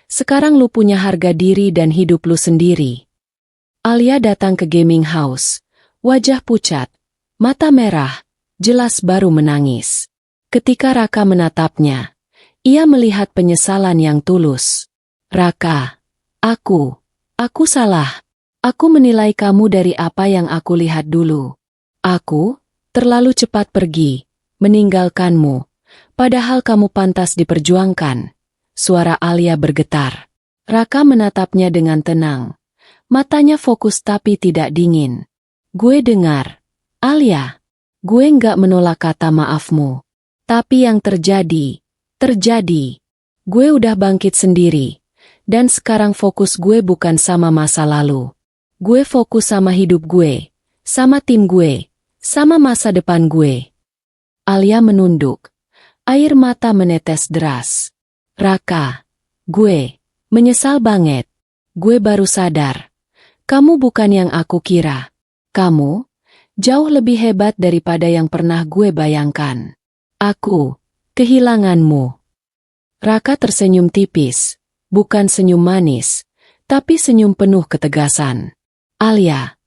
sekarang lu punya harga diri dan hidup lu sendiri. Alia datang ke gaming house, wajah pucat, mata merah, jelas baru menangis. Ketika Raka menatapnya, ia melihat penyesalan yang tulus. Raka, aku salah. Aku menilai kamu dari apa yang aku lihat dulu. Aku terlalu cepat pergi, meninggalkanmu. Padahal kamu pantas diperjuangkan. Suara Alia bergetar. Raka menatapnya dengan tenang. Matanya fokus tapi tidak dingin. Gue dengar. Alia, gue nggak menolak kata maafmu. Tapi yang terjadi. Gue udah bangkit sendiri. Dan sekarang fokus gue bukan sama masa lalu. Gue fokus sama hidup gue, sama tim gue, sama masa depan gue. Alia menunduk. Air mata menetes deras. Raka, gue menyesal banget. Gue baru sadar. Kamu bukan yang aku kira. Kamu jauh lebih hebat daripada yang pernah gue bayangkan. Aku kehilanganmu. Raka tersenyum tipis, bukan senyum manis, tapi senyum penuh ketegasan. Alia,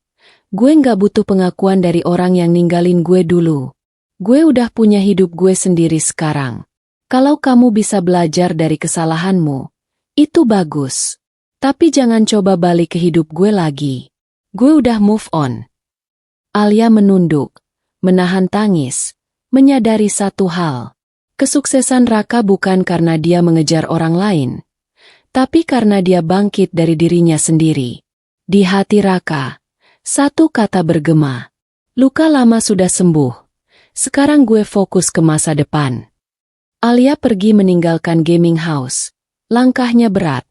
gue nggak butuh pengakuan dari orang yang ninggalin gue dulu. Gue udah punya hidup gue sendiri sekarang. Kalau kamu bisa belajar dari kesalahanmu, itu bagus. Tapi jangan coba balik ke hidup gue lagi. Gue udah move on. Alia menunduk, menahan tangis, menyadari satu hal. Kesuksesan Raka bukan karena dia mengejar orang lain, tapi karena dia bangkit dari dirinya sendiri. Di hati Raka, satu kata bergema. Luka lama sudah sembuh. Sekarang gue fokus ke masa depan. Alia pergi meninggalkan gaming house. Langkahnya berat,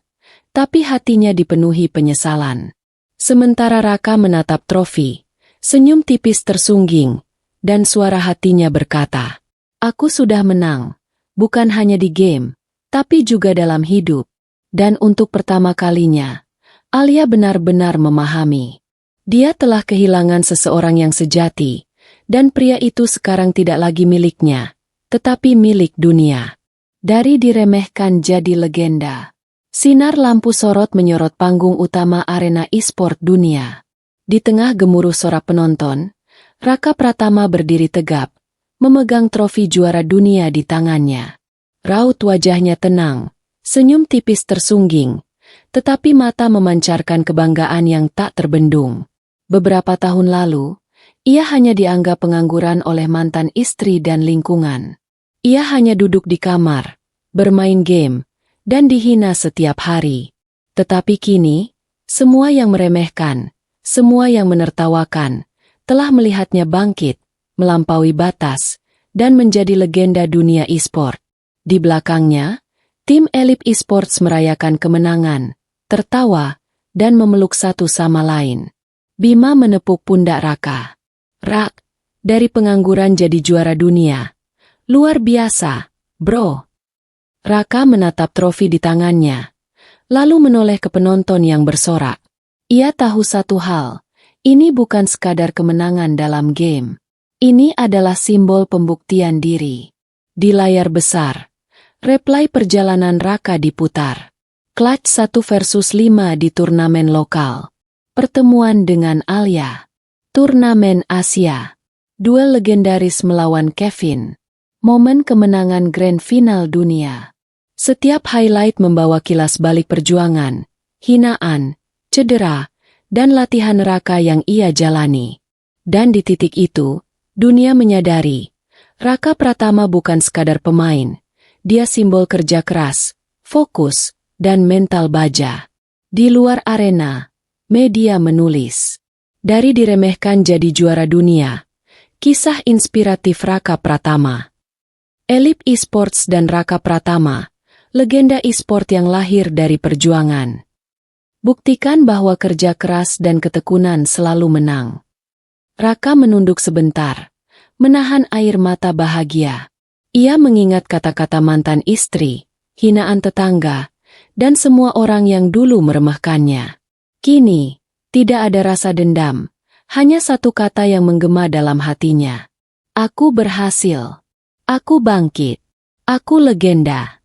tapi hatinya dipenuhi penyesalan. Sementara Raka menatap trofi, senyum tipis tersungging, dan suara hatinya berkata, "Aku sudah menang, bukan hanya di game, tapi juga dalam hidup." Dan untuk pertama kalinya, Alia benar-benar memahami. Dia telah kehilangan seseorang yang sejati, dan pria itu sekarang tidak lagi miliknya, tetapi milik dunia. Dari diremehkan jadi legenda. Sinar lampu sorot menyorot panggung utama arena e-sport dunia. Di tengah gemuruh sorak penonton, Raka Pratama berdiri tegap, memegang trofi juara dunia di tangannya. Raut wajahnya tenang, senyum tipis tersungging, tetapi mata memancarkan kebanggaan yang tak terbendung. Beberapa tahun lalu, ia hanya dianggap pengangguran oleh mantan istri dan lingkungan. Ia hanya duduk di kamar, bermain game, dan dihina setiap hari. Tetapi kini, semua yang meremehkan, semua yang menertawakan, telah melihatnya bangkit, melampaui batas, dan menjadi legenda dunia e-sport. Di belakangnya, tim elit e-sports merayakan kemenangan, tertawa, dan memeluk satu sama lain. Bima menepuk pundak Raka. "Rak, dari pengangguran jadi juara dunia. Luar biasa, bro." Raka menatap trofi di tangannya, lalu menoleh ke penonton yang bersorak. Ia tahu satu hal, ini bukan sekadar kemenangan dalam game. Ini adalah simbol pembuktian diri. Di layar besar, replay perjalanan Raka diputar. Clutch 1 versus 5 di turnamen lokal. Pertemuan dengan Alia. Turnamen Asia. Duel legendaris melawan Kevin. Momen kemenangan grand final dunia. Setiap highlight membawa kilas balik perjuangan, hinaan, cedera, dan latihan Raka yang ia jalani. Dan di titik itu, dunia menyadari, Raka Pratama bukan sekadar pemain, dia simbol kerja keras, fokus, dan mental baja. Di luar arena, media menulis, dari diremehkan jadi juara dunia, kisah inspiratif Raka Pratama. Elit e-sports dan Raka Pratama, legenda e-sport yang lahir dari perjuangan. Buktikan bahwa kerja keras dan ketekunan selalu menang. Raka menunduk sebentar, menahan air mata bahagia. Ia mengingat kata-kata mantan istri, hinaan tetangga, dan semua orang yang dulu meremehkannya. Kini, tidak ada rasa dendam, hanya satu kata yang menggema dalam hatinya. "Aku berhasil. Aku bangkit. Aku legenda."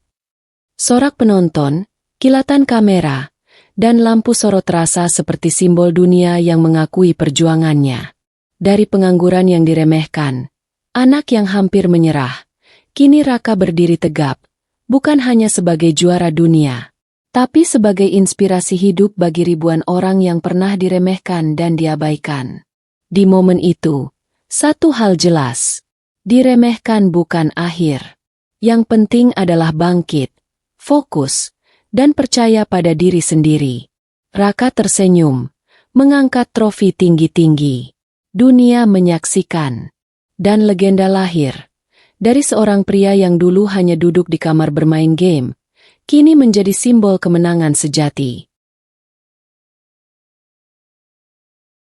Sorak penonton, kilatan kamera, dan lampu sorot terasa seperti simbol dunia yang mengakui perjuangannya. Dari pengangguran yang diremehkan, anak yang hampir menyerah, kini Raka berdiri tegap, bukan hanya sebagai juara dunia, tapi sebagai inspirasi hidup bagi ribuan orang yang pernah diremehkan dan diabaikan. Di momen itu, satu hal jelas. Diremehkan bukan akhir. Yang penting adalah bangkit, fokus, dan percaya pada diri sendiri. Raka tersenyum, mengangkat trofi tinggi-tinggi. Dunia menyaksikan. Dan legenda lahir. Dari seorang pria yang dulu hanya duduk di kamar bermain game, kini menjadi simbol kemenangan sejati.